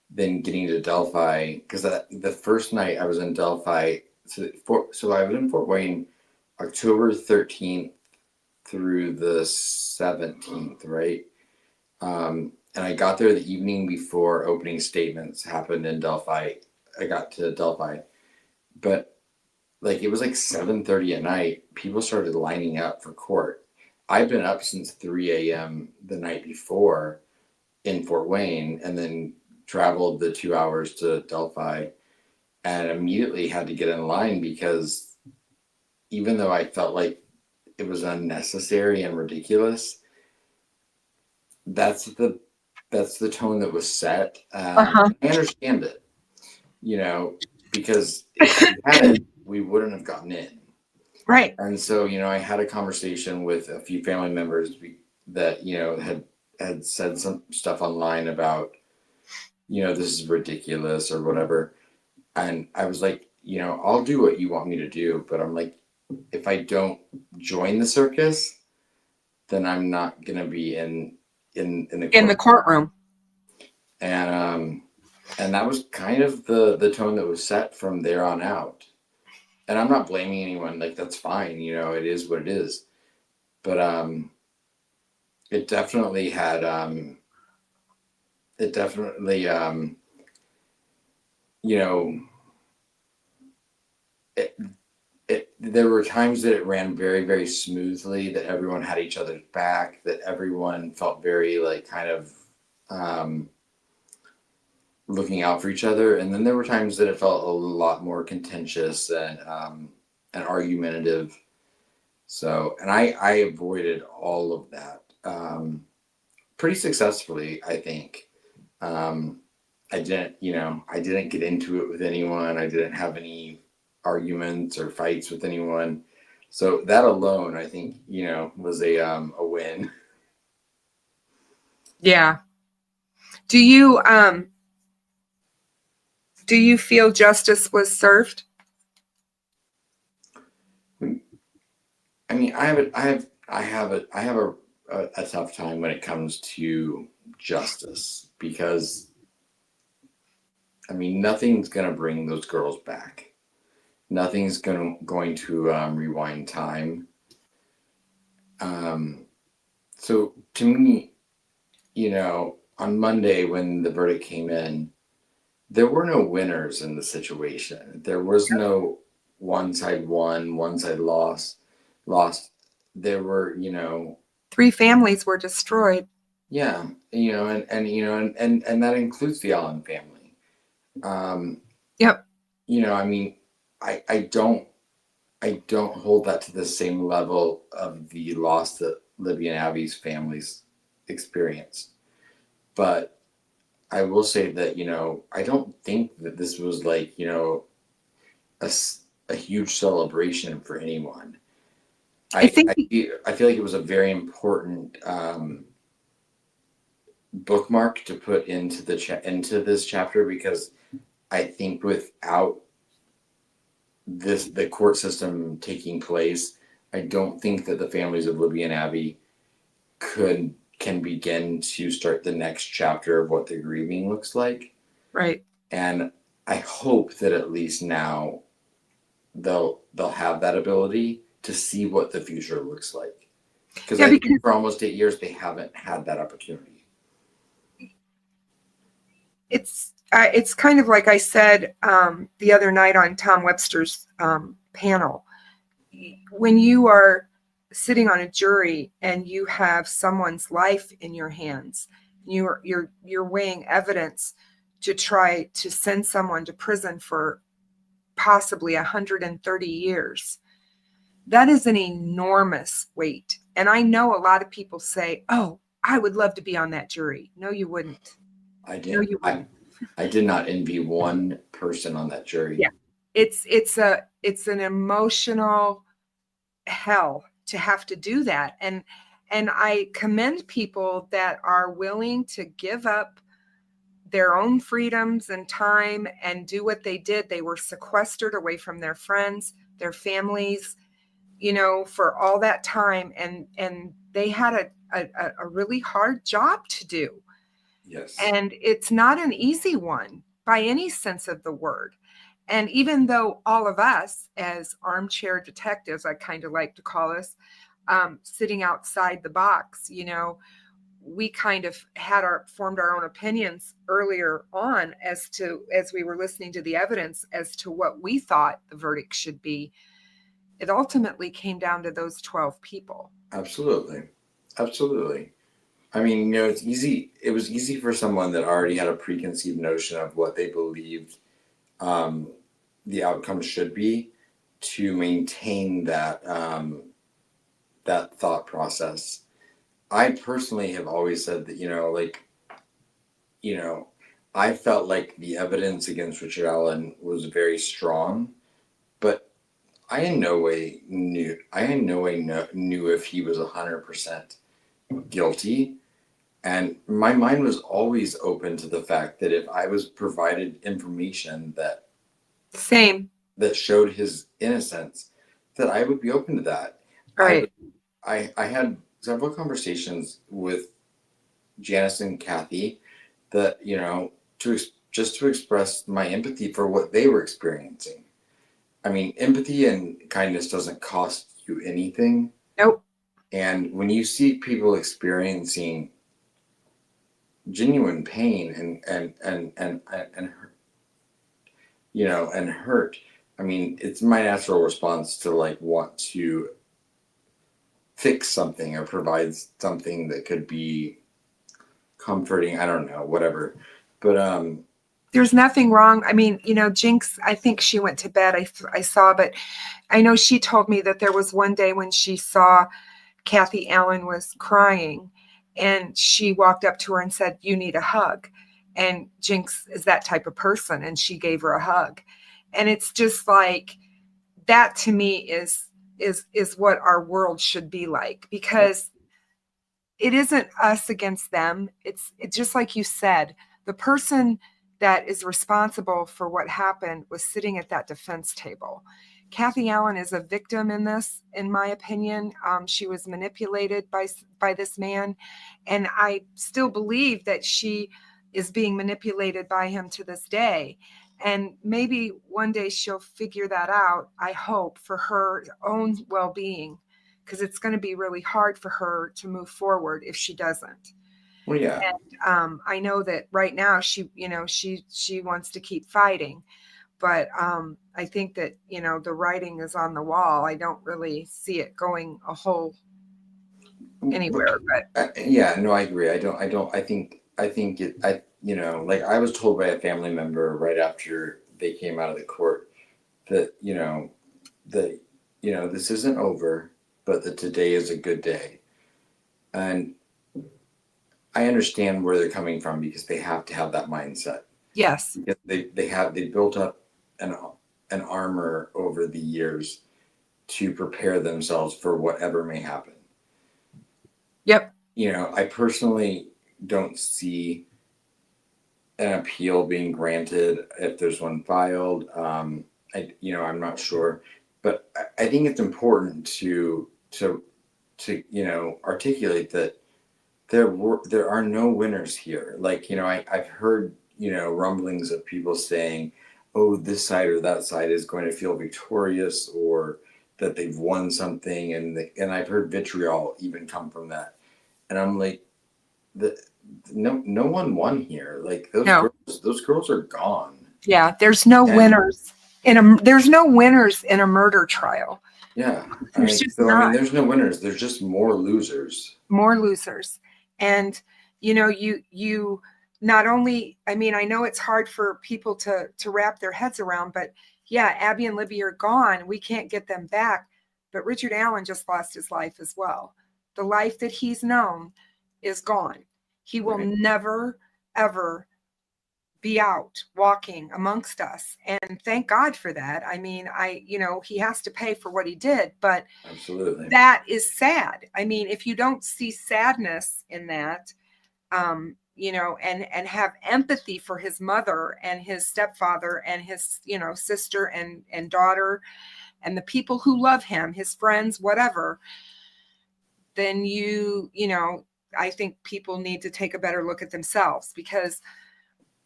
then getting to Delphi, because the first night I was in Delphi, so I was in Fort Wayne October 13th through the 17th, right? And I got there the evening before opening statements happened in Delphi. I got to Delphi, but like, it was like 7:30 at night. People started lining up for court. I've been up since 3 a.m. the night before in Fort Wayne, and then traveled the 2 hours to Delphi, and immediately had to get in line, because even though I felt like it was unnecessary and ridiculous, that's the tone that was set. Uh-huh. I understand it, because if we hadn't, we wouldn't have gotten in. Right. And so, I had a conversation with a few family members that, had said some stuff online about, this is ridiculous or whatever. And I was like, I'll do what you want me to do. But I'm like, if I don't join the circus, then I'm not going to be in the courtroom. And that was kind of the tone that was set from there on out. And I'm not blaming anyone. Like, that's fine. It is what it is. But it definitely had there were times that it ran very, very smoothly, that everyone had each other's back, that everyone felt very, like, kind of looking out for each other. And then there were times that it felt a lot more contentious and argumentative. So, and I avoided all of that pretty successfully, I think. I didn't get into it with anyone. I didn't have any arguments or fights with anyone. So that alone, I think, was a win. Yeah. Do you feel justice was served? I mean, I have a tough time when it comes to justice, because, I mean, nothing's gonna bring those girls back. Nothing's going to rewind time. So to me, on Monday when the verdict came in, there were no winners in the situation. There was no one side won, one side lost. There were, 3 families were destroyed. yeah, and that includes the Allen family. Yep. I mean, I don't hold that to the same level of the loss that Libby and Abby's families experienced. But I will say that, I don't think that this was like, a huge celebration for anyone. I I, think I feel like it was a very important bookmark to put into into this chapter, because I think without the court system taking place, I don't think that the families of Libby and Abby can begin to start the next chapter of what the grieving looks like. right. And I hope that at least now they'll have that ability to see what the future looks like. Because Yeah, I because think for almost 8 years they haven't had that opportunity. it's kind of like I said the other night on Tom Webster's panel. When you are sitting on a jury and you have someone's life in your hands, you're weighing evidence to try to send someone to prison for possibly 130 years. That is an enormous weight. And I know a lot of people say, "Oh, I would love to be on that jury." No, you wouldn't. I No, did. you wouldn't. I did not envy one person on that jury. Yeah. It's an emotional hell to have to do that. And I commend people that are willing to give up their own freedoms and time and do what they did. They were sequestered away from their friends, their families, for all that time, and they had a really hard job to do. Yes. And it's not an easy one by any sense of the word. And even though all of us, as armchair detectives, I kind of like to call us, sitting outside the box, we kind of formed our own opinions earlier on as we were listening to the evidence as to what we thought the verdict should be. It ultimately came down to those 12 people. Absolutely. Absolutely. I mean, it's easy. It was easy for someone that already had a preconceived notion of what they believed the outcome should be to maintain that that thought process. I personally have always said that, I felt like the evidence against Richard Allen was very strong, but I in no way knew if he was 100% guilty. And my mind was always open to the fact that if I was provided information that showed his innocence, that I would be open to that. Right. I had several conversations with Janice and Kathy that, just to express my empathy for what they were experiencing. I mean, empathy and kindness doesn't cost you anything. Nope. And when you see people experiencing genuine pain and and hurt, I mean, it's my natural response to want to fix something or provide something that could be comforting. I don't know, whatever. But there's nothing wrong. I mean, Jinx, I think she went to bed. I saw, but I know she told me that there was one day when she saw Kathy Allen was crying and she walked up to her and said, "You need a hug." And Jinx is that type of person. And she gave her a hug. And it's just like, that to me is what our world should be like, because it isn't us against them. It's just like you said, the person that is responsible for what happened was sitting at that defense table. Kathy Allen is a victim in this, in my opinion. She was manipulated by this man, and I still believe that she is being manipulated by him to this day. And maybe one day she'll figure that out, I hope, for her own well-being, because it's going to be really hard for her to move forward if she doesn't. well, yeah. And I know that right now she wants to keep fighting, but I think that the writing is on the wall. I don't really see it going a whole anywhere. But Yeah, no, I agree. I think I was told by a family member right after they came out of the court that this isn't over, but that today is a good day. And I understand where they're coming from because they have to have that mindset. Yes. Because they built up an armor over the years to prepare themselves for whatever may happen. Yep. You know, I personally don't see an appeal being granted if there's one filed. I'm not sure, but I think it's important to articulate that there are no winners here. Like, I've heard, rumblings of people saying, oh, this side or that side is going to feel victorious, or that they've won something, and I've heard vitriol even come from that. And I'm like, no one won here. Like, those girls are gone. Yeah, there's no winners there's no winners in a murder trial. Yeah. There's just not. There's no winners. There's just more losers. More losers. And you not only, I mean, I know it's hard for people to wrap their heads around, but yeah, Abby and Libby are gone. We can't get them back. But Richard Allen just lost his life as well. The life that he's known is gone. He will never, ever be out walking amongst us. And thank God for that. I mean, he has to pay for what he did, but absolutely, that is sad. I mean, if you don't see sadness in that, and have empathy for his mother and his stepfather and his, sister and daughter and the people who love him, his friends, whatever, then I think people need to take a better look at themselves, because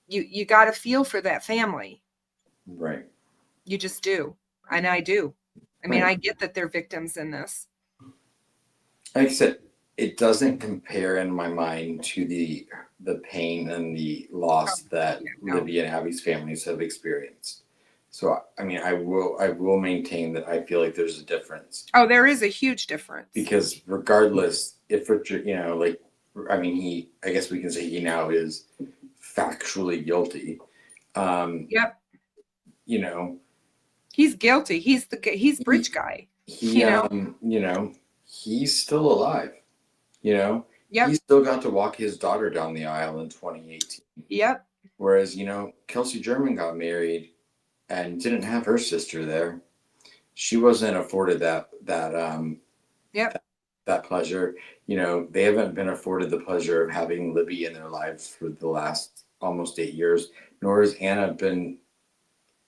you got to feel for that family. Right. You just do. And I do. I mean, I get that they're victims in this. Like I said, it doesn't compare in my mind to the pain and the loss that Libby and Abby's families have experienced. So, I mean, I will maintain that I feel like there's a difference. Oh, there is a huge difference. Because regardless, if Richard, I guess we can say he now is factually guilty. Yep. He's guilty. He's bridge guy. He's still alive. Yep. He still got to walk his daughter down the aisle in 2018. Yep. Whereas, Kelsey German got married and didn't have her sister there. She wasn't afforded that pleasure. They haven't been afforded the pleasure of having Libby in their lives for the last almost 8 years, nor has Anna been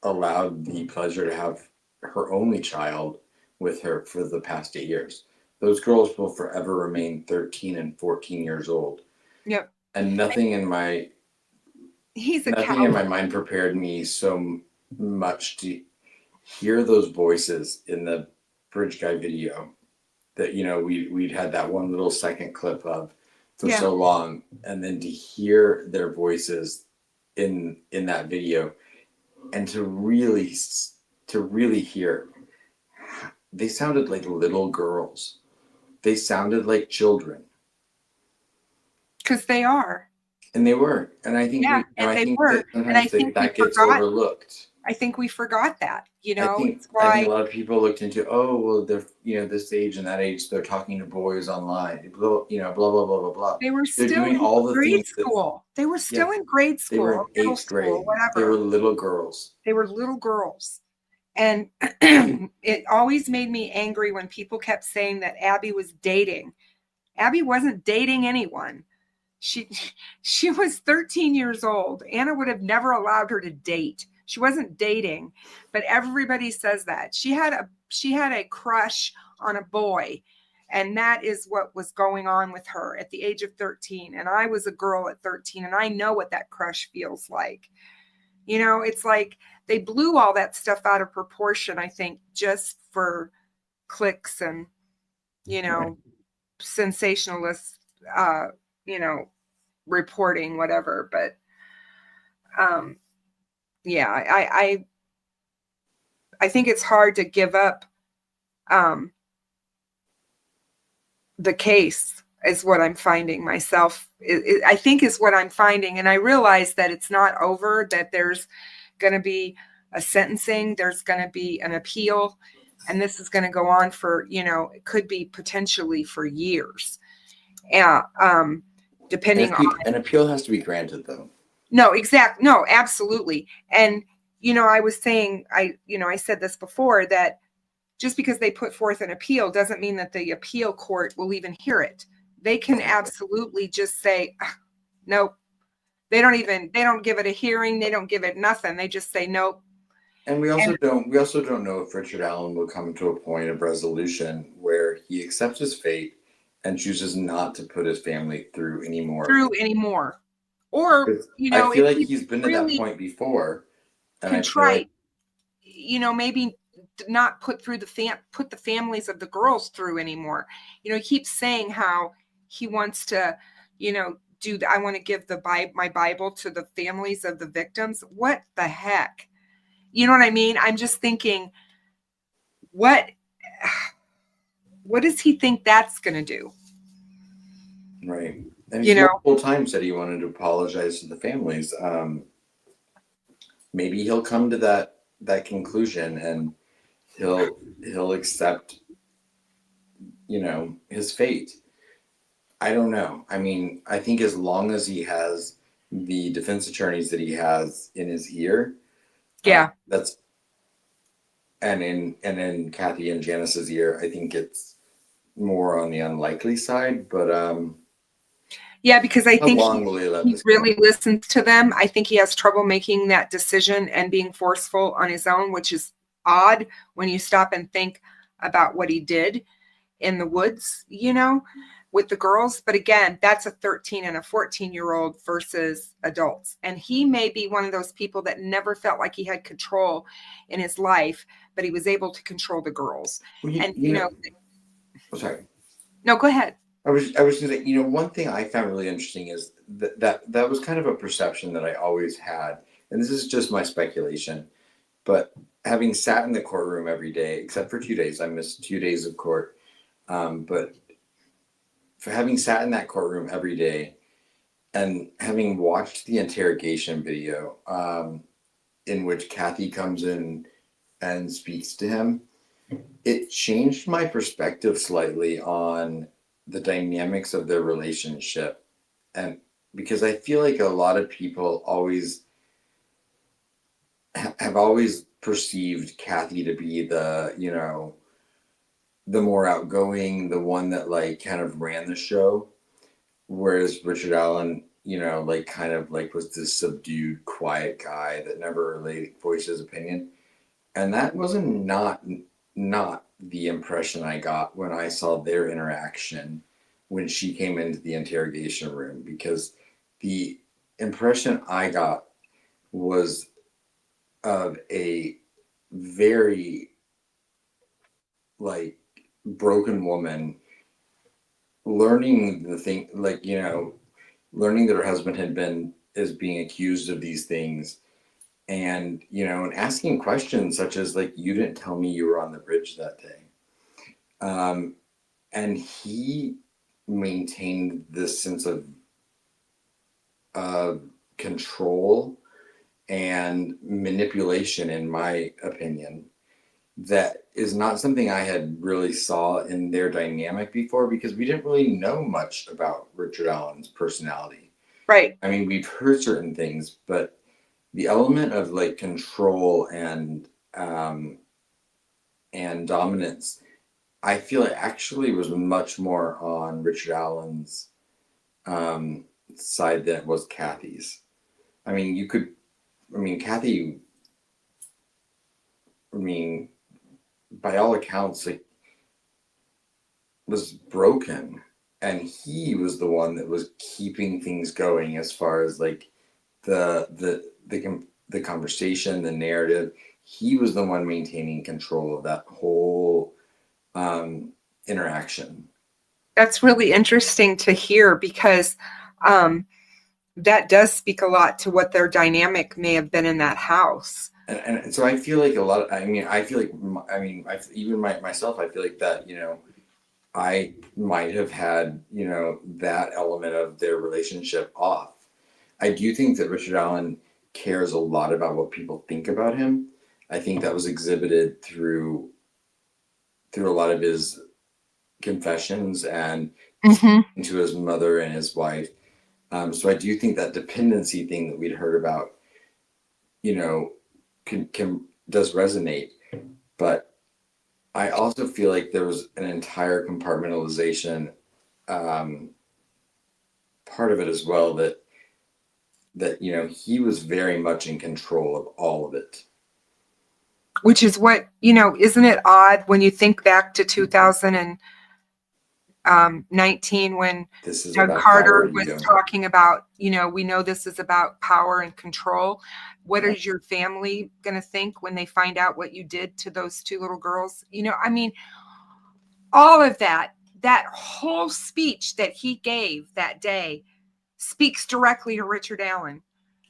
allowed the pleasure to have her only child with her for the past 8 years. Those girls will forever remain 13 and 14 years old. Yep. And nothing in my mind prepared me so much to hear those voices in the Bridge Guy video that, we'd had that one little second clip of for so long, and then to hear their voices in that video, and to really hear, they sounded like little girls. They sounded like children. Because they are. And they were. And I think that gets overlooked. I think we forgot that, I think a lot of people looked into, they're, this age and that age, they're talking to boys online, blah, blah, blah, blah, blah. They were still in grade school. They were still in grade school. They were in 8th grade. Whatever. They were little girls. And it always made me angry when people kept saying that Abby was dating. Abby wasn't dating anyone. She was 13 years old. Anna would have never allowed her to date. She wasn't dating, but everybody says that. She had a crush on a boy, and that is what was going on with her at the age of 13. And I was a girl at 13, and I know what that crush feels like. It's like they blew all that stuff out of proportion, I think, just for clicks and, sensationalist, reporting, whatever. But, I think it's hard to give up the case, is what I'm finding myself. I think is what I'm finding. And I realize that it's not over, that there's going to be a sentencing, there's going to be an appeal, and this is going to go on for, it could be potentially for years. Yeah. depending on. An appeal has to be granted, though. No, exact. No, absolutely. And, I was saying, I said this before, that just because they put forth an appeal doesn't mean that the appeal court will even hear it. They can absolutely just say, nope. They don't give it a hearing. They don't give it nothing. They just say nope. And we also don't know if Richard Allen will come to a point of resolution where he accepts his fate and chooses not to put his family through anymore. Or, I feel like he's been to that point before. And contrite, maybe not put the families of the girls through anymore. He keeps saying how he wants to, I want to give my Bible to the families of the victims. What the heck? You know what I mean? I'm just thinking, what does he think that's going to do? Right. And he's multiple times said he wanted to apologize to the families. Maybe he'll come to that conclusion and he'll accept, his fate. I don't know. I mean, I think as long as he has the defense attorneys that he has in his ear, and in Kathy and Janice's ear, I think it's more on the unlikely side. But because I think he really go? listens to them. I think he has trouble making that decision and being forceful on his own, which is odd when you stop and think about what he did in the woods, with the girls. But again, that's a 13 and a 14-year-old versus adults. And he may be one of those people that never felt like he had control in his life, but he was able to control the girls. Sorry. No, go ahead. I was going to say, one thing I found really interesting is that was kind of a perception that I always had. And this is just my speculation, but having sat in the courtroom every day, except for 2 days, I missed 2 days of court. But for having sat in that courtroom every day and having watched the interrogation video, in which Kathy comes in and speaks to him, it changed my perspective slightly on the dynamics of their relationship. And because I feel like a lot of people have always perceived Kathy to be the more outgoing, the one that kind of ran the show, whereas Richard Allen, was this subdued, quiet guy that never really voiced his opinion. And that wasn't not the impression I got when I saw their interaction when she came into the interrogation room, because the impression I got was of a very broken woman learning learning that her husband is being accused of these things, and and asking questions such as you didn't tell me you were on the bridge that day. And he maintained this sense of control and manipulation, in my opinion, that is not something I had really saw in their dynamic before, because we didn't really know much about Richard Allen's personality. Right. I mean, we've heard certain things, but the element of control and dominance, I feel it actually was much more on Richard Allen's side than it was Kathy's. I mean, Kathy, by all accounts, was broken, and he was the one that was keeping things going as far as the conversation, the narrative. He was the one maintaining control of that whole interaction. That's really interesting to hear, because that does speak a lot to what their dynamic may have been in that house. And so I feel like myself, I feel like that, I might have had, that element of their relationship off. I do think that Richard Allen cares a lot about what people think about him. I think that was exhibited through a lot of his confessions and to his mother and his wife. So I do think that dependency thing that we'd heard about, does resonate. But I also feel like there was an entire compartmentalization part of it as well, that he was very much in control of all of it. Which is what, isn't it odd when you think back to 2019 when This is Doug about Carter power, was ego. talking about, we know this is about power and control. What is your family going to think when they find out what you did to those two little girls? All of that whole speech that he gave that day speaks directly to Richard Allen.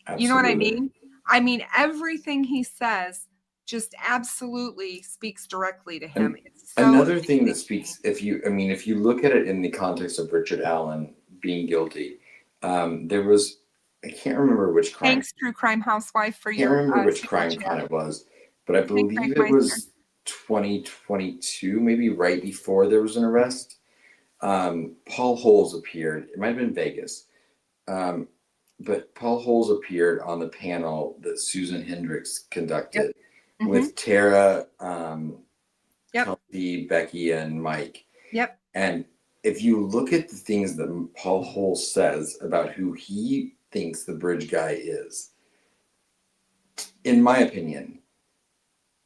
Absolutely. You know what I mean? Everything he says just absolutely speaks directly to him. It's so another thing that speaks, if you look at it in the context of Richard Allen being guilty, there was, I can't remember which crime. Thanks, True Crime Housewife, for I can't your remember which super crime chat. con it was, but I believe it was 2022, maybe right before there was an arrest. Paul Holes appeared. It might have been Vegas. But Paul Holes appeared on the panel that Susan Hendricks conducted with Tara, Kelsey, Becky, and Mike. Yep. And if you look at the things that Paul Holes says about who he thinks the bridge guy is, in my opinion,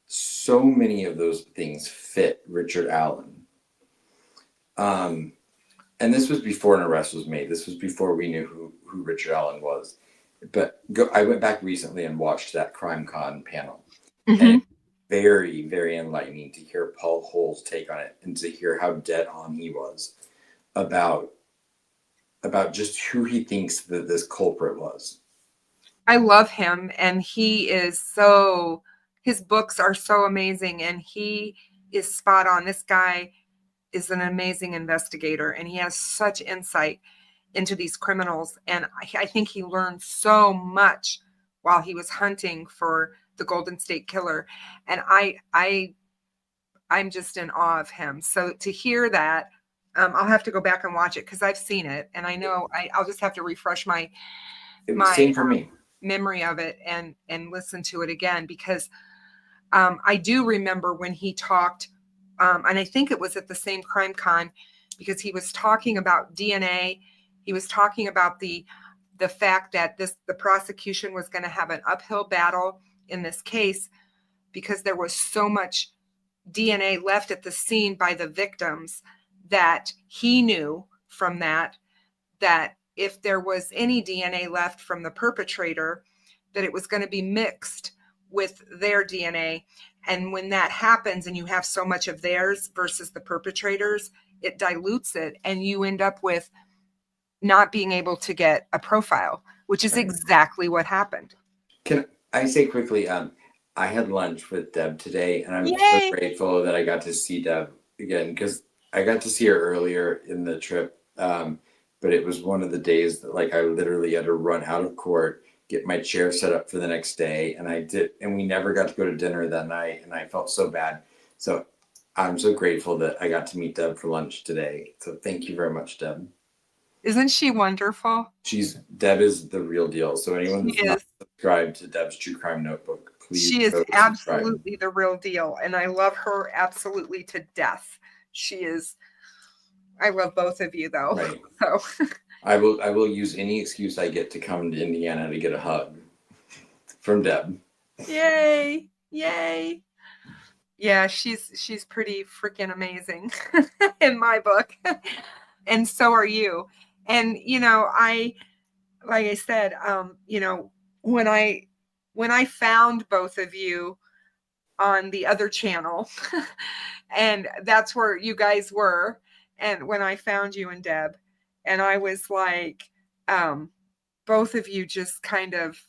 so many of those things fit Richard Allen. And this was before an arrest was made. This was before we knew who Richard Allen was. But I went back recently and watched that Crime Con panel. And it's very, very enlightening to hear Paul Holes' take on it and to hear how dead on he was about just who he thinks that this culprit was. I love him, and his books are so amazing, and he is spot on. This guy is an amazing investigator, and he has such insight into these criminals. And I think he learned so much while he was hunting for the Golden State Killer. And I'm just in awe of him. So to hear that, I'll have to go back and watch it because I've seen it, and I know I'll just have to refresh my Same for me. Memory of it and listen to it again, because I do remember when he talked, and I think it was at the same Crime Con, because he was talking about DNA. He was talking about the fact that the prosecution was going to have an uphill battle in this case because there was so much DNA left at the scene by the victims that he knew from that if there was any DNA left from the perpetrator, that it was going to be mixed with their DNA. And when that happens and you have so much of theirs versus the perpetrators, it dilutes it, and you end up with not being able to get a profile, which is exactly what happened. Can I say quickly, I had lunch with Deb today, and I'm so grateful that I got to see Deb again, because I got to see her earlier in the trip. But it was one of the days that I literally had to run out of court, get my chair set up for the next day. And I did, and we never got to go to dinner that night. And I felt so bad. So I'm so grateful that I got to meet Deb for lunch today. So thank you very much, Deb. Isn't she wonderful? Deb is the real deal. So anyone that's not subscribed to Deb's True Crime Notebook, please. She is absolutely the real deal. And I love her absolutely to death. She is. I love both of you, though. Right. So I will use any excuse I get to come to Indiana to get a hug from Deb. Yay! Yeah, she's pretty freaking amazing in my book, and so are you. And like I said, when I found both of you on the other channel, and that's where you guys were. And when I found you and Deb, and I was like, both of you just kind of,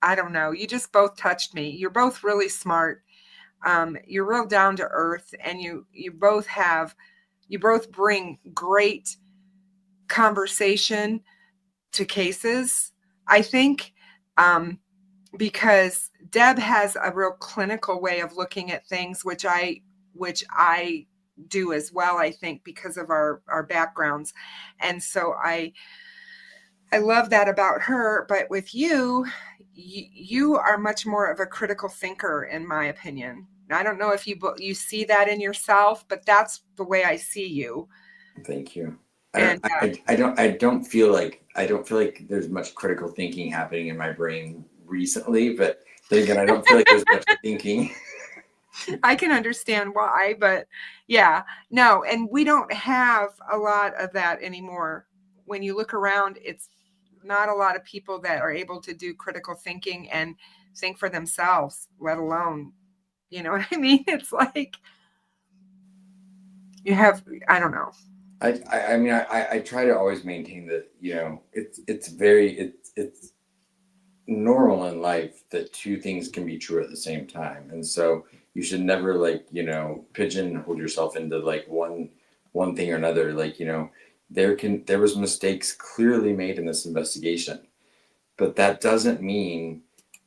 I don't know, you just both touched me. You're both really smart. You're real down to earth, and you both bring great conversation to cases, I think, because Deb has a real clinical way of looking at things, which I do as well, I think, because of our backgrounds. And so I I love that about her. But with you, you are much more of a critical thinker, in my opinion. I don't know if you see that in yourself, but that's the way I see you. Thank you. And I don't feel like there's much critical thinking happening in my brain recently, but then again, I don't feel like there's much thinking. I can understand why, but yeah, no, and we don't have a lot of that anymore. When you look around, it's not a lot of people that are able to do critical thinking and think for themselves, let alone, you know what I mean? It's like you have, I don't know. I mean, I try to always maintain that, you know, it's normal in life that two things can be true at the same time. And so you should never, like, you know, pigeonhole yourself into like one thing or another. Like, you know, there was mistakes clearly made in this investigation, but that doesn't mean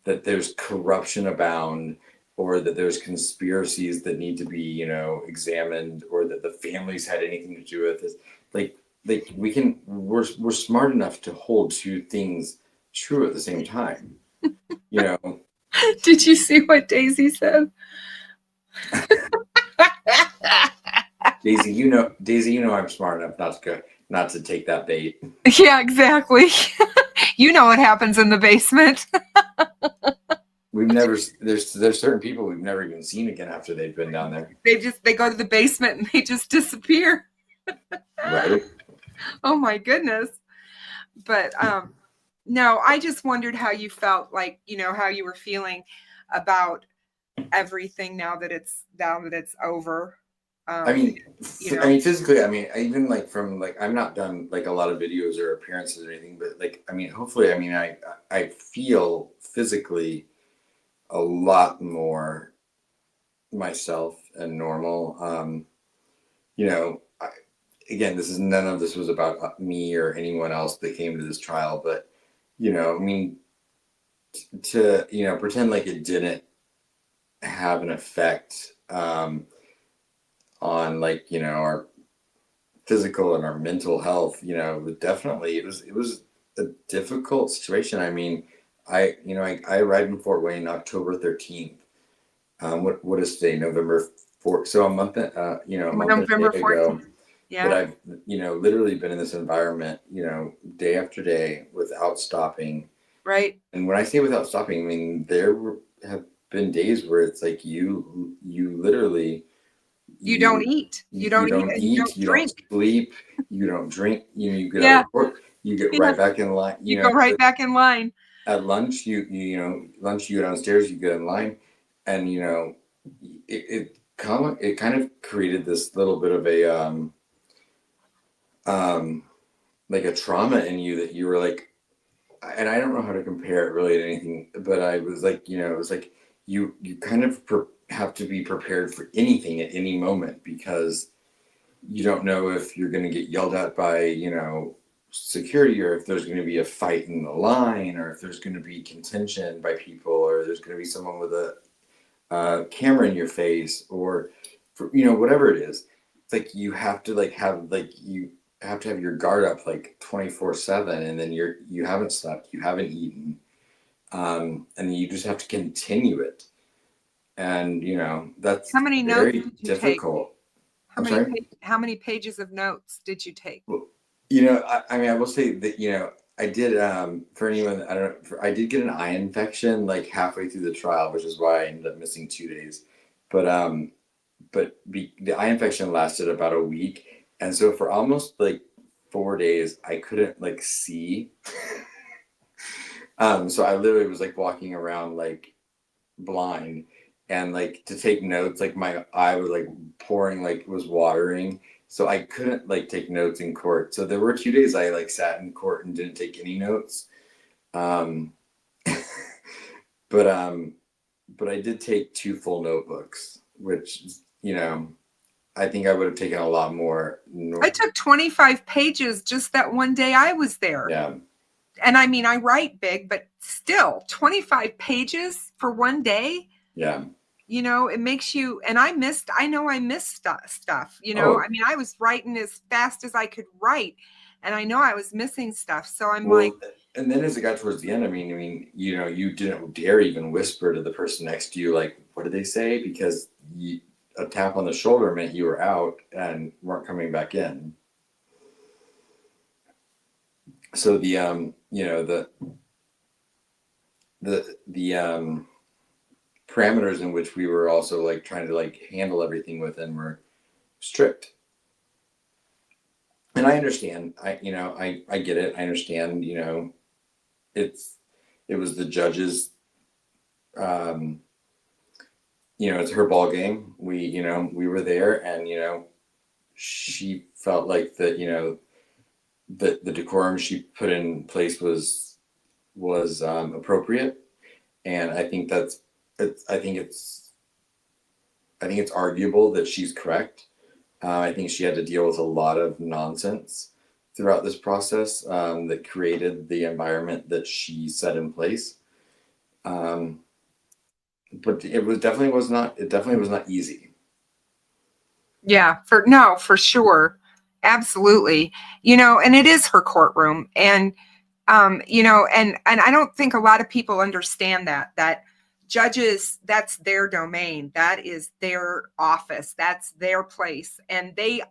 that there's corruption abound, or that there's conspiracies that need to be, you know, examined, or that the families had anything to do with this. Like we're smart enough to hold two things true at the same time, you know. Did you see what Daisy said? Daisy, you know I'm smart enough not to take that bait. Yeah, exactly. You know what happens in the basement. There's certain people we've never even seen again after they've been down there. They go to the basement and they just disappear. Right. Oh my goodness. But no, I just wondered how you felt, like, you know, how you were feeling about everything now that it's over. I mean, you know. I mean, physically, I mean, even like from like, I'm not done like a lot of videos or appearances or anything, but like, I mean, hopefully, I mean, I feel physically a lot more myself and normal. You know, again, none of this was about me or anyone else that came to this trial, but, you know, I mean, to, you know, pretend like it didn't have an effect, on, like, you know, our physical and our mental health, you know, definitely it was a difficult situation. I mean, I arrived in Fort Wayne October 13th. What is today? November 4th. So a month, you know, a month and a day ago. Yeah. But I've, you know, literally been in this environment, you know, day after day without stopping. Right. And when I say without stopping, I mean, have been days where it's like you literally, you don't eat. You don't eat. You don't drink. Don't sleep. You don't drink. You know, you get Yeah. out of work. You get right back in line. You go right back in line. At lunch, you know, lunch, you go downstairs, you get in line, and, you know, it kind of created this little bit of a like a trauma in you, that you were like, and I don't know how to compare it really to anything, but I was like, you know, it was like you kind of have to be prepared for anything at any moment, because you don't know if you're going to get yelled at by, you know, security, or if there's going to be a fight in the line, or if there's going to be contention by people, or there's going to be someone with a camera in your face, or you know, whatever it is. It's like you have to have your guard up like 24/7, and then you haven't slept, you haven't eaten, and you just have to continue it. And, you know, that's how many very notes did you difficult. take? How many pages of notes did you take? Well, you know, I mean, I will say that, you know, I did, for anyone, I don't know, I did get an eye infection like halfway through the trial, which is why I ended up missing 2 days. But the eye infection lasted about a week. And so for almost like 4 days, I couldn't like see. So I literally was like walking around like blind, and like to take notes, like my eye was like pouring, like was watering. So I couldn't like take notes in court. So there were 2 days I like sat in court and didn't take any notes. But I did take 2 full notebooks, which, you know, I think I would have taken a lot more. I took 25 pages just that one day I was there. Yeah. And I mean, I write big, but still 25 pages for one day. Yeah. You know, it makes you, and I know I missed stuff, you know. I mean, I was writing as fast as I could write. And I know I was missing stuff. So I'm Well, like, and then as it got towards the end, you didn't dare even whisper to the person next to you, like, what did they say? Because a tap on the shoulder meant you were out and weren't coming back in. So the parameters in which we were also like trying to like handle everything within were strict. And I understand, I get it. I understand, it was the judge's, it's her ball game. We were there, and, she felt like that, that the decorum she put in place was appropriate. And I think I think it's arguable that she's correct. I think she had to deal with a lot of nonsense throughout this process that created the environment that she set in place. But it definitely was not easy. yeah, for sure. Absolutely. And it is her courtroom. And, and I don't think a lot of people understand that judges, that's their domain. That is their office. That's their place. And they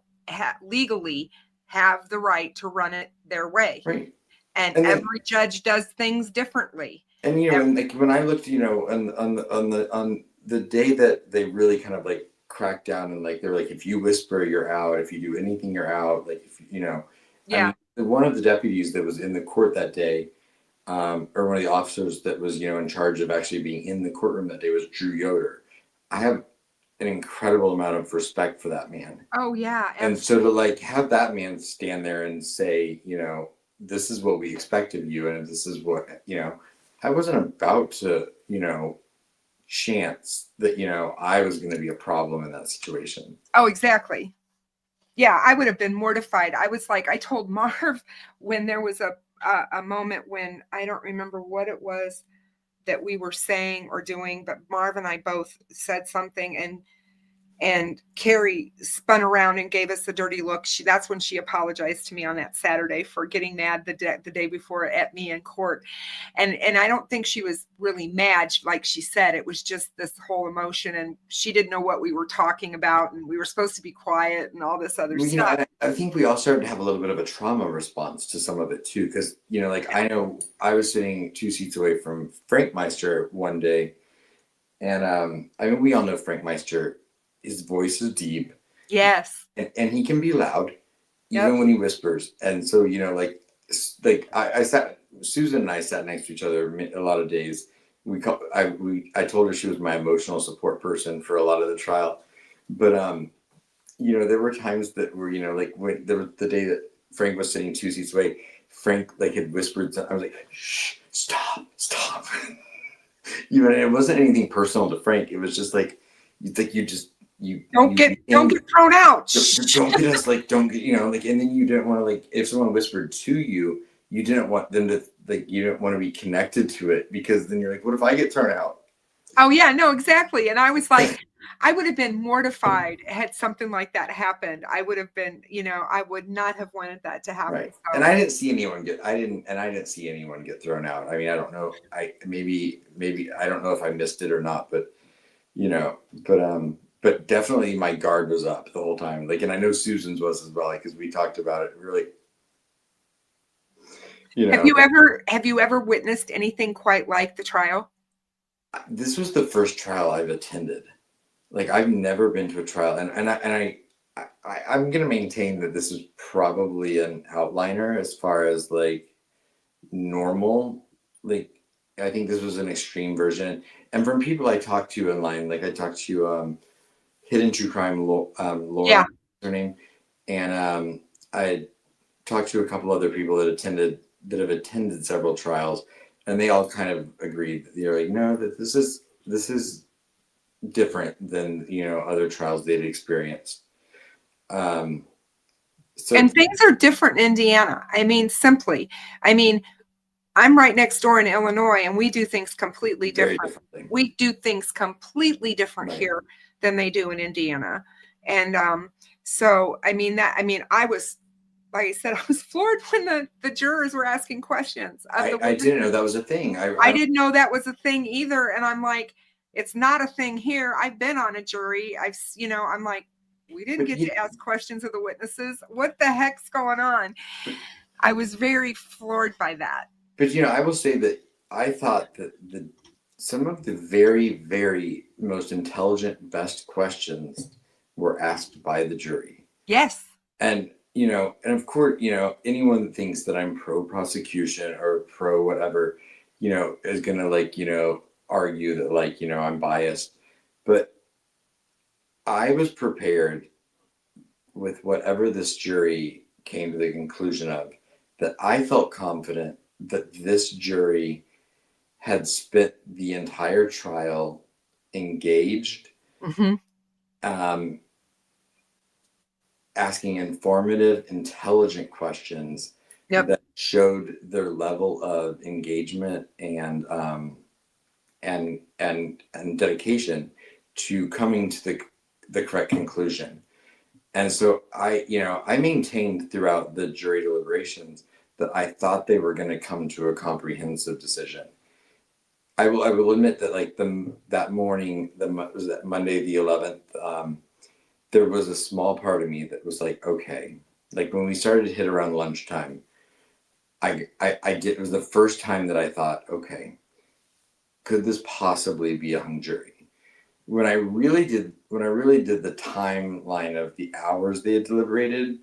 legally have the right to run it their way. Right. And then, every judge does things differently. And, and like when I looked, on the day that they really kind of like cracked down, and like, they're like, if you whisper, you're out. If you do anything, you're out. Like, if yeah. One of the deputies that was in the court that day, or one of the officers that was, in charge of actually being in the courtroom that day, was Drew Yoder. I have an incredible amount of respect for that man. Oh yeah. Absolutely. And so to like have that man stand there and say, this is what we expect of you, and this is what, I wasn't about to, chance that, I was going to be a problem in that situation. Oh, exactly. Yeah, I would have been mortified. I was like, I told Marv when there was a moment when I don't remember what it was that we were saying or doing, but Marv and I both said something, and Carrie spun around and gave us the dirty look. That's when she apologized to me on that Saturday for getting mad the day before at me in court. And I don't think she was really mad. Like she said, it was just this whole emotion, and she didn't know what we were talking about, and we were supposed to be quiet and all this other stuff. I think we all started to have a little bit of a trauma response to some of it too. Cause I know I was sitting 2 seats away from Frank Meister one day, and we all know Frank Meister. His voice is deep. Yes. And he can be loud, even when he whispers. And so, I sat, Susan and I sat next to each other a lot of days. I told her she was my emotional support person for a lot of the trial. But, there were times that were, when there was the day that Frank was sitting 2 seats away, Frank had whispered, I was like, shh, stop. And it wasn't anything personal to Frank. It was just like, you don't get thrown out. Don't get us don't get, and then you didn't want to if someone whispered to you, you didn't want them to you didn't want to be connected to it, because then you're like, what if I get thrown out? Oh yeah, no, exactly. And I was like, I would have been mortified had something like that happened. I would have been, I would not have wanted that to happen. Right. So. And I didn't see anyone get see anyone get thrown out. I mean, I don't know. Maybe I don't know if I missed it or not, but but definitely my guard was up the whole time. And I know Susan's was as well, because we talked about it really. Have you ever witnessed anything quite like the trial? This was the first trial I've attended. I've never been to a trial, and I'm going to maintain that this is probably an outliner as far as normal. I think this was an extreme version. And from people I talked to online, I talked to Hidden True Crime Laura, her name, and I talked to a couple other people that have attended several trials, and they all kind of agreed. They're like, no, that this is different than other trials they'd experienced. And things are different in Indiana. I'm right next door in Illinois, and we do things completely different. We do things completely different here than they do in Indiana. And I was like I said, I was floored when the jurors were asking questions of the I didn't know that was a thing. I didn't know that was a thing either. And I'm like, it's not a thing here. I've been on a jury. I'm like, we didn't get to ask questions of the witnesses. What the heck's going on? I was very floored by that. But I will say that I thought that some of the very, very most intelligent, best questions were asked by the jury. Yes. And and of course, anyone that thinks that I'm pro prosecution or pro whatever, is gonna argue that I'm biased. But I was prepared with whatever this jury came to the conclusion of, that I felt confident that this jury had spent the entire trial engaged, asking informative, intelligent questions that showed their level of engagement and dedication to coming to the correct conclusion. And so I maintained throughout the jury deliberations that I thought they were going to come to a comprehensive decision. I will admit that that morning, was that Monday the 11th, there was a small part of me that was like, okay, when we started to hit around lunchtime, it was the first time that I thought, okay, could this possibly be a hung jury? When I really did the timeline of the hours they had deliberated,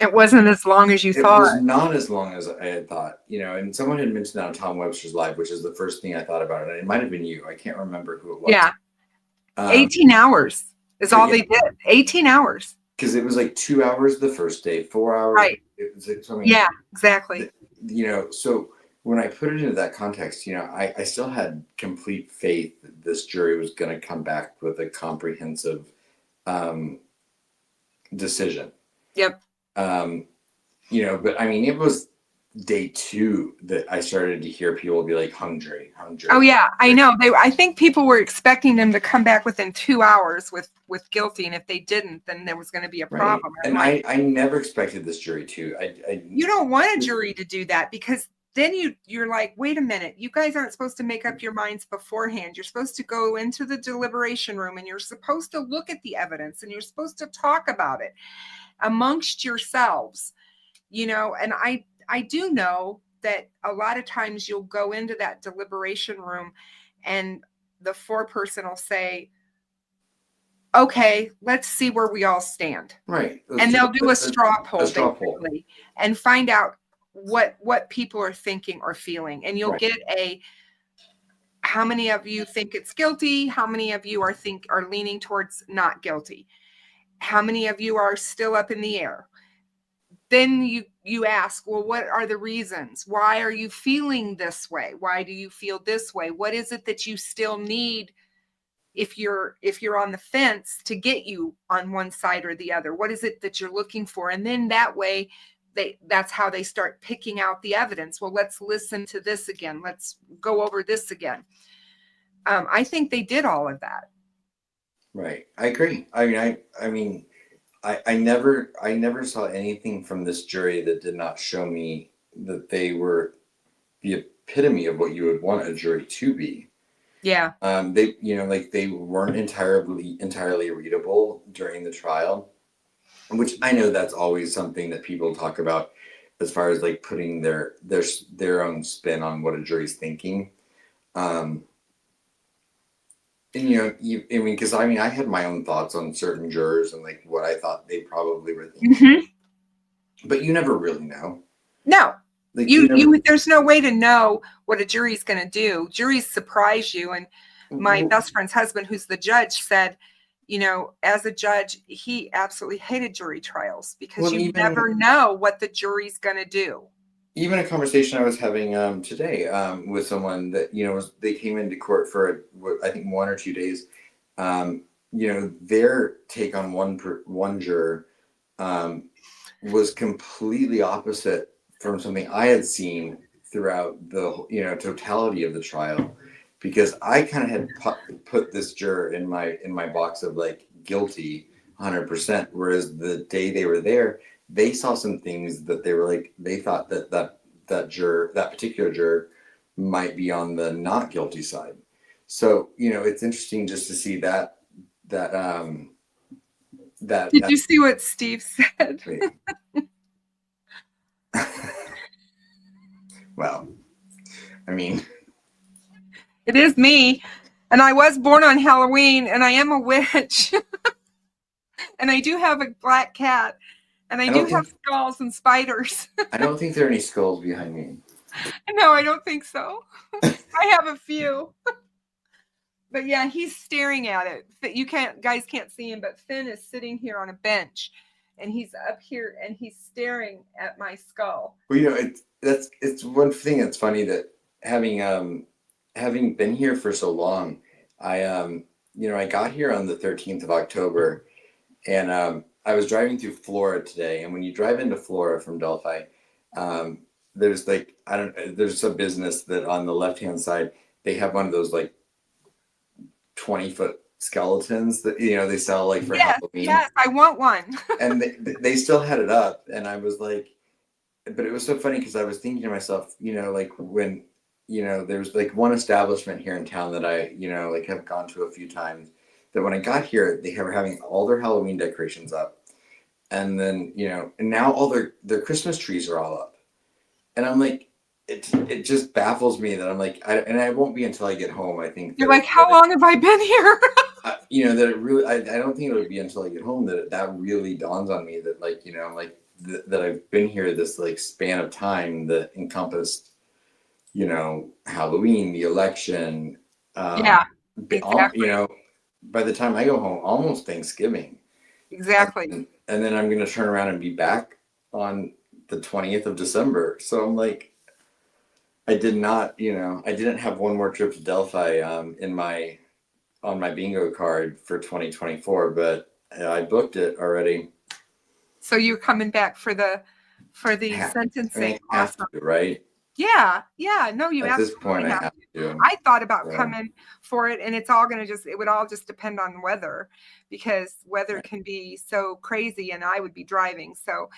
it wasn't as long as you thought. It was not as long as I had thought, and someone had mentioned that on Tom Webster's Live, which is the first thing I thought about it. And it might have been you. I can't remember who it was. Yeah. 18 hours is all they did. 18 hours. Because it was 2 hours the first day, 4 hours. Right. It was yeah, exactly. So when I put it into that context, I still had complete faith that this jury was going to come back with a comprehensive decision. Yep. But I mean, it was day 2 that I started to hear people be like, hung jury. Oh yeah, I know. I think people were expecting them to come back within 2 hours with guilty, and if they didn't, then there was going to be a problem. Right. And I never expected this jury to. You don't want a jury to do that, because then you're like, wait a minute, you guys aren't supposed to make up your minds beforehand. You're supposed to go into the deliberation room, and you're supposed to look at the evidence, and you're supposed to talk about it amongst yourselves, and I do know that a lot of times you'll go into that deliberation room and the foreperson will say, okay, let's see where we all stand. Right. And they'll do a straw poll basically and find out what people are thinking or feeling. And you'll get how many of you think it's guilty? How many of you are leaning towards not guilty? How many of you are still up in the air? Then you ask, well, what are the reasons? Why are you feeling this way? Why do you feel this way? What is it that you still need if you're on the fence to get you on one side or the other? What is it that you're looking for? And then that way, that's how they start picking out the evidence. Well, let's listen to this again. Let's go over this again. I think they did all of that. Right. I agree. I mean, I never saw anything from this jury that did not show me that they were the epitome of what you would want a jury to be. Yeah. They weren't entirely readable during the trial, which I know that's always something that people talk about as far as putting their own spin on what a jury's thinking. And because I had my own thoughts on certain jurors and what I thought they probably were thinking, but you never really know. No, there's no way to know what a jury's going to do. Juries surprise you. And my best friend's husband, who's the judge, said, as a judge, he absolutely hated jury trials because you never know what the jury's going to do. Even a conversation I was having today with someone that they came into court for I think 1 or 2 days. Their take on one juror was completely opposite from something I had seen throughout the totality of the trial, because I kind of had put this juror in my box of guilty 100%, whereas the day they were there, they saw some things that they were like, they thought that particular juror might be on the not guilty side. So, it's interesting just to see that Did you see what Steve said? Well, I mean, it is me, and I was born on Halloween, and I am a witch. And I do have a black cat, and I do have skulls and spiders. I don't think there are any skulls behind me. No, I don't think so. I have a few. But yeah, he's staring at it. You guys can't see him, but Finn is sitting here on a bench, and he's up here, and he's staring at my skull. Well, it's one thing that's funny that having been here for so long, I got here on the 13th of October, and I was driving through Flora today, and when you drive into Flora from Delphi, there's there's a business that on the left-hand side, they have one of those like 20-foot skeletons that they sell like for Halloween. Yes, I want one. And they still had it up, and I was like, but it was so funny because I was thinking to myself, like when there's like one establishment here in town that I like have gone to a few times, that when I got here they were having all their Halloween decorations up, and then and now all their Christmas trees are all up, and I'm like, it just baffles me that I'm like, and I won't be until I get home. I think you're like, how long have I been here? That it really, I don't think it would be until I get home that really dawns on me that like, I'm like that I've been here this like span of time that encompassed, Halloween, the election, exactly. by the time I go home, almost Thanksgiving. Exactly. And then I'm going to turn around and be back on the 20th of December. So I'm like, I didn't have one more trip to Delphi on my bingo card for 2024, but I booked it already. So you're coming back for the sentencing, awesome. Right? Yeah. No, you at this point I have to. I thought about coming for it, and it would all just depend on weather, because weather can be so crazy, and I would be driving. So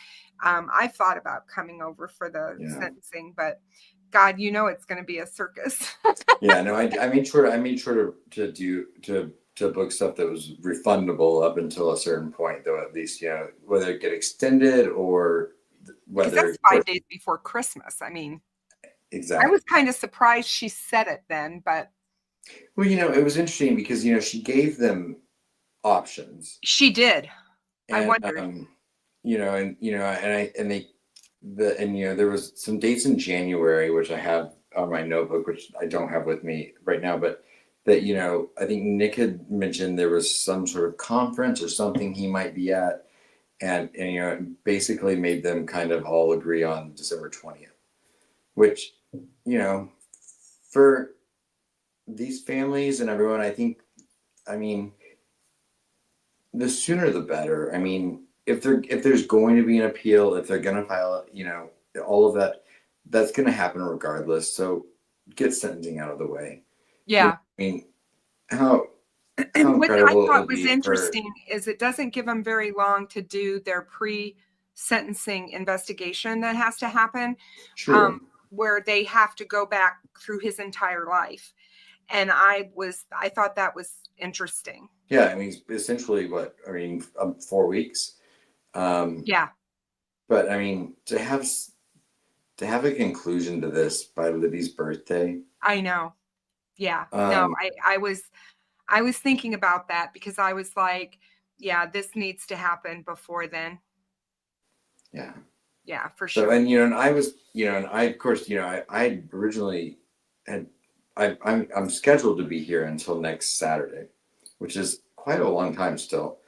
I thought about coming over for the sentencing, but God, it's going to be a circus. Yeah, no, I made sure to book stuff that was refundable up until a certain point, though, at least, whether it get extended or whether that's 5 days before Christmas. I mean, exactly. I was kind of surprised she said it then, but well, it was interesting because she gave them options. She did. And, I wondered. There was some dates in January, which I have on my notebook, which I don't have with me right now, but that, I think Nick had mentioned there was some sort of conference or something he might be at. And it basically made them kind of all agree on December 20th, which, for these families and everyone, I mean, the sooner the better. I mean, if there's going to be an appeal, if they're going to file, all of that's going to happen regardless. So get sentencing out of the way. Yeah. I mean, how what I thought was interesting is it doesn't give them very long to do their pre-sentencing investigation that has to happen. True. Where they have to go back through his entire life. And I thought that was interesting. Yeah. I mean, essentially 4 weeks. Yeah. But I mean, to have a conclusion to this by Libby's birthday. I know. Yeah. No, I was thinking about that because I was like, yeah, this needs to happen before then. Yeah. Yeah, for sure. So, and I was, and I, of course, I originally I'm scheduled to be here until next Saturday, which is quite a long time still.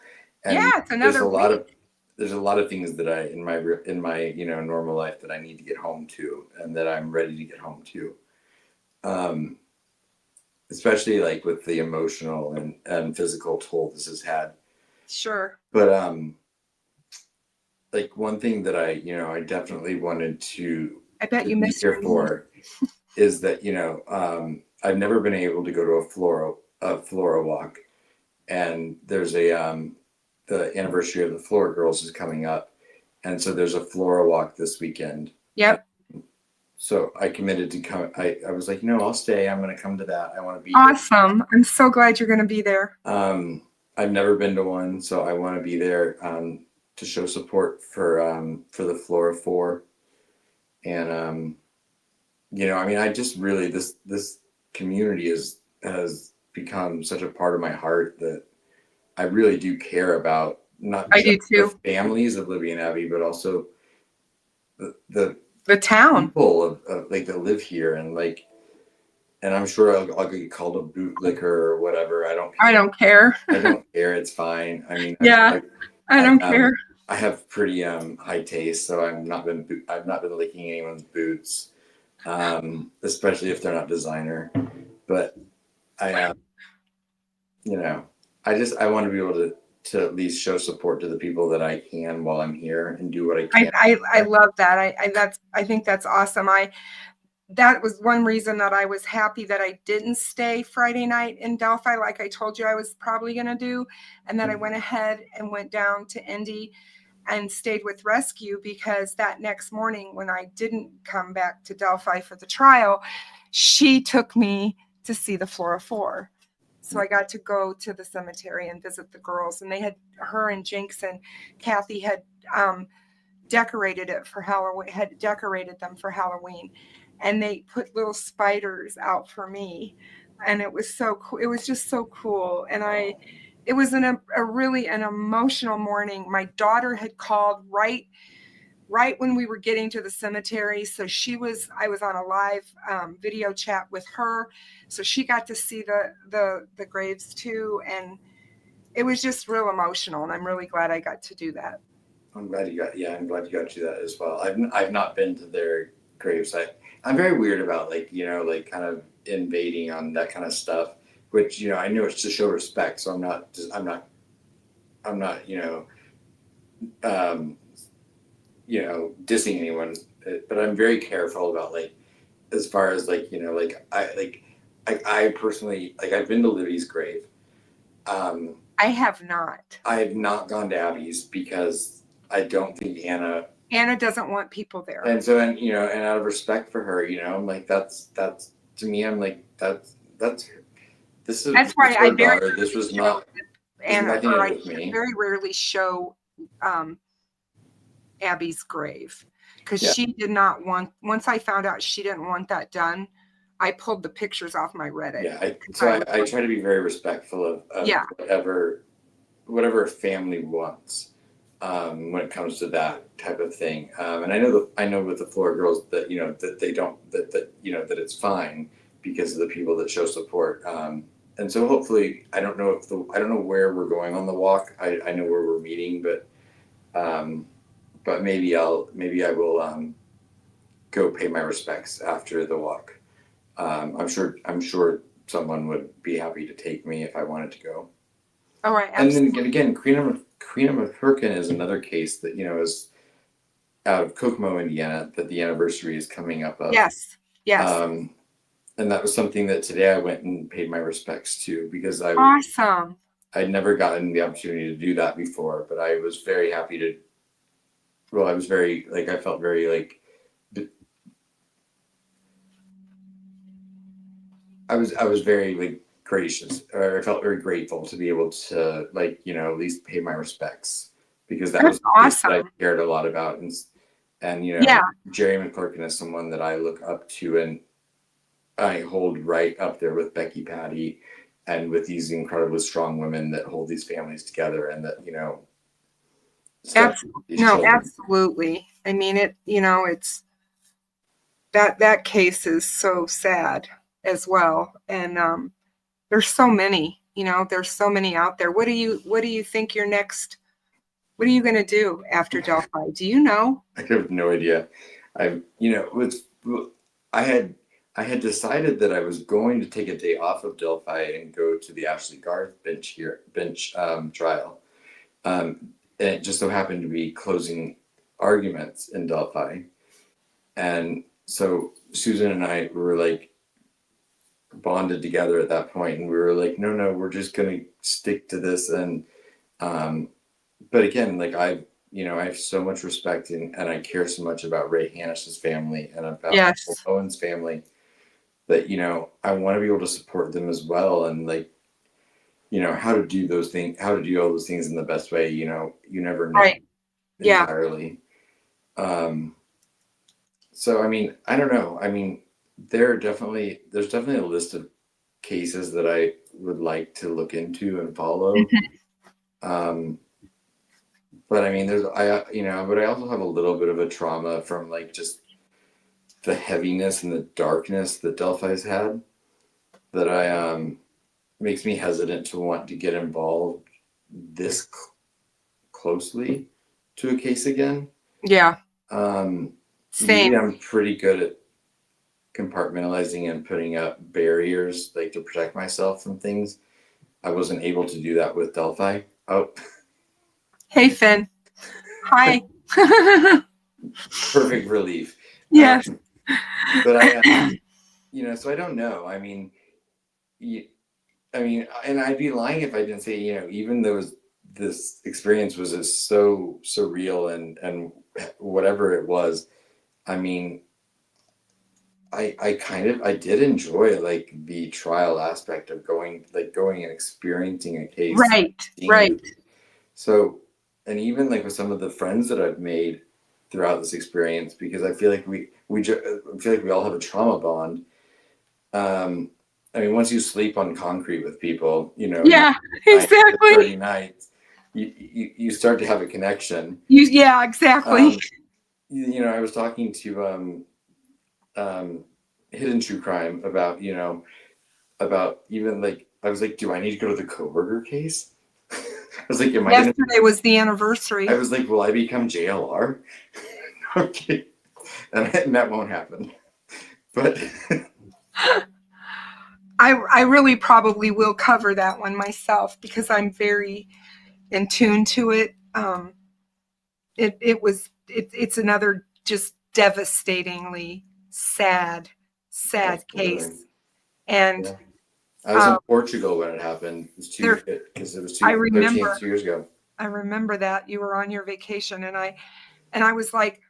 And yeah, it's another week. There's a lot of things that I in my normal life that I need to get home to, and that I'm ready to get home to. Especially like with the emotional and physical toll this has had. Sure. But like one thing that I definitely wanted to you missed here for is that I've never been able to go to a Flora walk, and there's the anniversary of the Flora Girls is coming up, And so there's a floral walk this weekend. Yep. So I committed to come. I was like, I'll stay. I'm going to come to that. I want to be Awesome. I'm so glad you're going to be there. I've never been to one, so I want to be there to show support for the Flora 4. And I mean, I just really this community has become such a part of my heart that I really do care about, not I do just too. the families of Libby and Abby, but also the town people of like that live here, and like, and I'm sure I'll get called a bootlicker or whatever. I don't care. I don't care. I don't care. It's fine. I mean, Yeah, I don't care. I have pretty high taste, so I've not been licking anyone's boots, especially if they're not designer. But I I want to be able to at least show support to the people that I can while I'm here and do what I can. I love that. I think that's awesome. That was one reason that I was happy that I didn't stay Friday night in Delphi, like I told you I was probably going to do. And then I went ahead and went down to Indy and stayed with Rescue, because that next morning when I didn't come back to Delphi for the trial, she took me to see the Flora 4. So I got to go to the cemetery and visit the girls, and her and Jinx and Kathy had decorated them for Halloween. And they put little spiders out for me. And it was so cool. It was just so cool. And it was a really an emotional morning. My daughter had called right when we were getting to the cemetery. So I was on a live video chat with her. So she got to see the graves too. And it was just real emotional. And I'm really glad I got to do that. I'm glad you got to do that as well. I've not been to their graves. I'm very weird about like kind of invading on that kind of stuff, which I know it's to show respect. So I'm not dissing anyone, but I'm very careful about like as far as like I personally, like, I've been to Libby's grave. I have not. I have not gone to Abby's because I don't think Anna doesn't want people there. And so, and out of respect for her, I'm like, that's to me, I'm like, that's why I this was not Anna, nothing or I with me. very rarely show Abby's grave, because she did not want, once I found out she didn't want that done, I pulled the pictures off my Reddit. Yeah, I try to be very respectful of whatever a family wants when it comes to that type of thing. And I know with the Flora girls that that they don't that it's fine because of the people that show support. And so hopefully, I don't know where we're going on the walk. I know where we're meeting, but maybe I will go pay my respects after the walk. I'm sure someone would be happy to take me if I wanted to go. All right. Absolutely. And then again, Queen of McCurkin is another case that is out of Kokomo, Indiana, that the anniversary is coming up of. Yes. And that was something that today I went and paid my respects to, because awesome. I'd never gotten the opportunity to do that before, but I was very happy to. Well, I felt very I was very gracious, or I felt very grateful to be able to at least pay my respects, because that was awesome. that I cared a lot about, and Jerry McClurkin is someone that I look up to, and I hold right up there with Becky Patty and with these incredibly strong women that hold these families together, and that absolutely. I mean, it's that case is so sad as well, and there's so many out there. What do you think your next? What are you going to do after Delphi? Do you know? I have no idea. I had decided that I was going to take a day off of Delphi and go to the Ashley Garth bench trial. And it just so happened to be closing arguments in Delphi. And so Susan and I were bonded together at that point, and we were like, no, we're just going to stick to this. And, but again, you know, I have so much respect and I care so much about Ray Hannis's family and about Yes. Owen's family that, you know, I want to be able to support them as well. And like, you know, how to do those things, how to do all those things in the best way, you know, you never know Right. Yeah. entirely. So, I mean, I don't know. I mean, there's definitely a list of cases that I would like to look into and follow. But I mean, you know, but I also have a little bit of a trauma from like just the heaviness and the darkness that Delphi's had that makes me hesitant to want to get involved this closely to a case again. Yeah. Usually Same. I'm pretty good at compartmentalizing and putting up barriers like to protect myself from things. I wasn't able to do that with Delphi. Oh, Hey, Finn. Hi. perfect relief. Yes. But I, you know, so I don't know. I mean, and I'd be lying if I didn't say, you know, even though this experience was just so surreal and whatever it was, I mean, I did enjoy like the trial aspect of going and experiencing a case. Right. So, and even like with some of the friends that I've made throughout this experience, because I feel like we all have a trauma bond. I mean, once you sleep on concrete with people, you know, Yeah, exactly. 30 nights, you start to have a connection. Yeah, exactly. You know, I was talking to Hidden True Crime about, you know, about even like, I was like, do I need to go to the coworker case? I was like, Yesterday was the anniversary. I was like, will I become JLR? Okay. And that won't happen. But I really probably will cover that one myself because I'm very in tune to it. It's another just devastatingly sad absolutely. case. And yeah. I was in Portugal when it happened. Because it was 13 years ago. I remember that you were on your vacation, and I was like,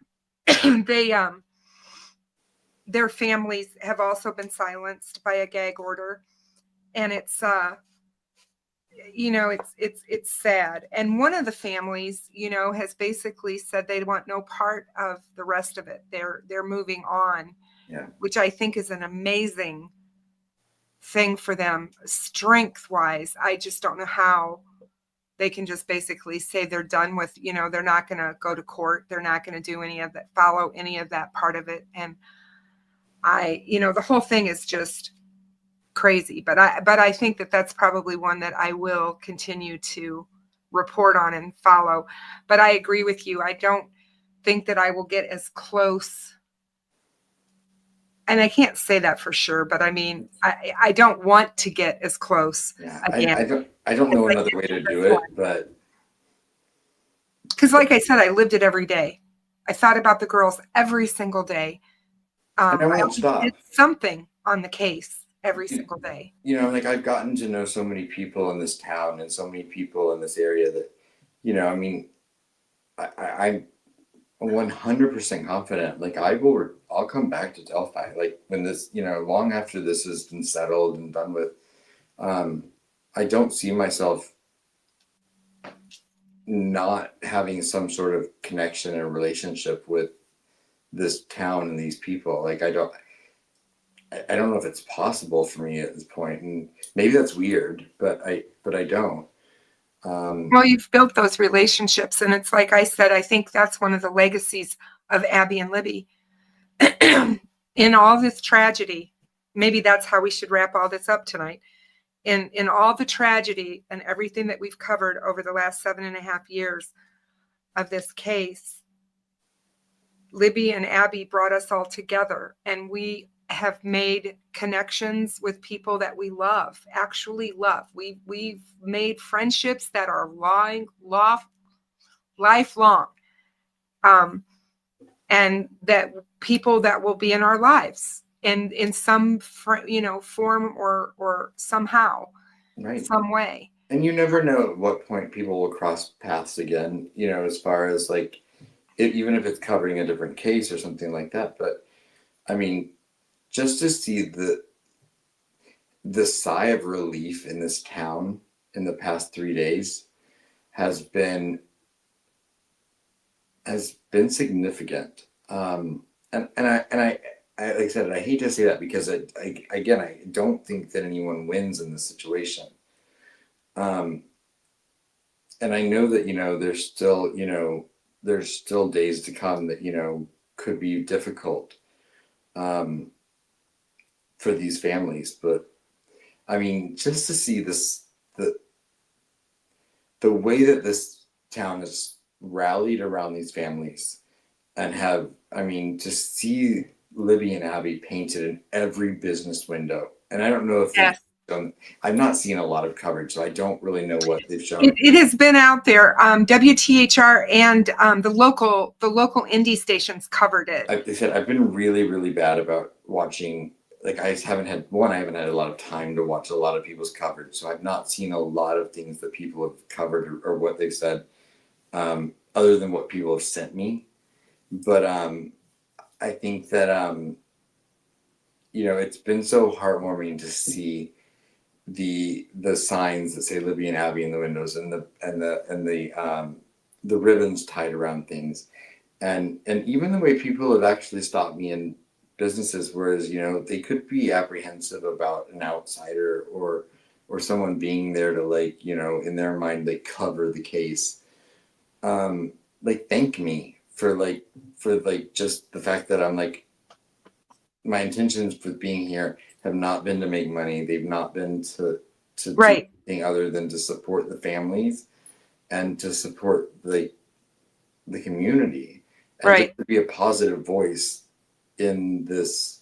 their families have also been silenced by a gag order, and it's you know, it's sad. And one of the families, you know, has basically said they want no part of the rest of it. They're moving on, which I think is an amazing thing for them, strength wise. I just don't know how they can just basically say they're done with, you know, they're not going to go to court. They're not going to do any of that, follow any of that part of it. And you know, the whole thing is just crazy, but I think that that's probably one that I will continue to report on and follow. But I agree with you. I don't think that I will get as close. And I can't say that for sure, but I mean, I don't want to get as close. Yeah, again. I don't know another way to do it, but because like I said, I lived it every day. I thought about the girls every single day. And I won't stop. Did something on the case every single day. You know, like I've gotten to know so many people in this town and so many people in this area that, you know, I mean, I'm 100% confident. Like I'll come back to Delphi. Like when this, you know, long after this has been settled and done with, I don't see myself not having some sort of connection and relationship with this town and these people. Like I don't know if it's possible for me at this point, and maybe that's weird, but I don't. Well, you've built those relationships, and it's like I said, I think that's one of the legacies of Abby and Libby. In all this tragedy, maybe that's how we should wrap all this up tonight. In all the tragedy and everything that we've covered over the last 7.5 years of this case, Libby and Abby brought us all together, and we have made connections with people that we love, actually love. We've made friendships that are lifelong, and that people that will be in our lives in some form or somehow, right. some way. And you never know at what point people will cross paths again, as far as like, even if it's covering a different case or something like that. But I mean, just to see the sigh of relief in this town in the past 3 days has been significant. And I like I said, I hate to say that because I don't think that anyone wins in this situation. And I know that, there's still days to come that, could be difficult for these families. But I mean, just to see the way that this town has rallied around these families and to see Libby and Abby painted in every business window. And I don't know if they've Yes. shown, I've not seen a lot of coverage, so I don't really know what they've shown. It has been out there. WTHR and the local indie stations covered it. Like I said, I've been really, really bad about watching. Like I haven't had a lot of time to watch a lot of people's coverage, so I've not seen a lot of things that people have covered or what they've said, other than what people have sent me. But I think that it's been so heartwarming to see the signs that say Libby and Abby in the windows and the ribbons tied around things, and even the way people have actually stopped me in businesses, whereas they could be apprehensive about an outsider or someone being there to in their mind cover the case, thank me for just the fact that I'm my intentions for being here have not been to make money. They've not been to Right. do anything other than to support the families and to support the community, and Right. just to be a positive voice in this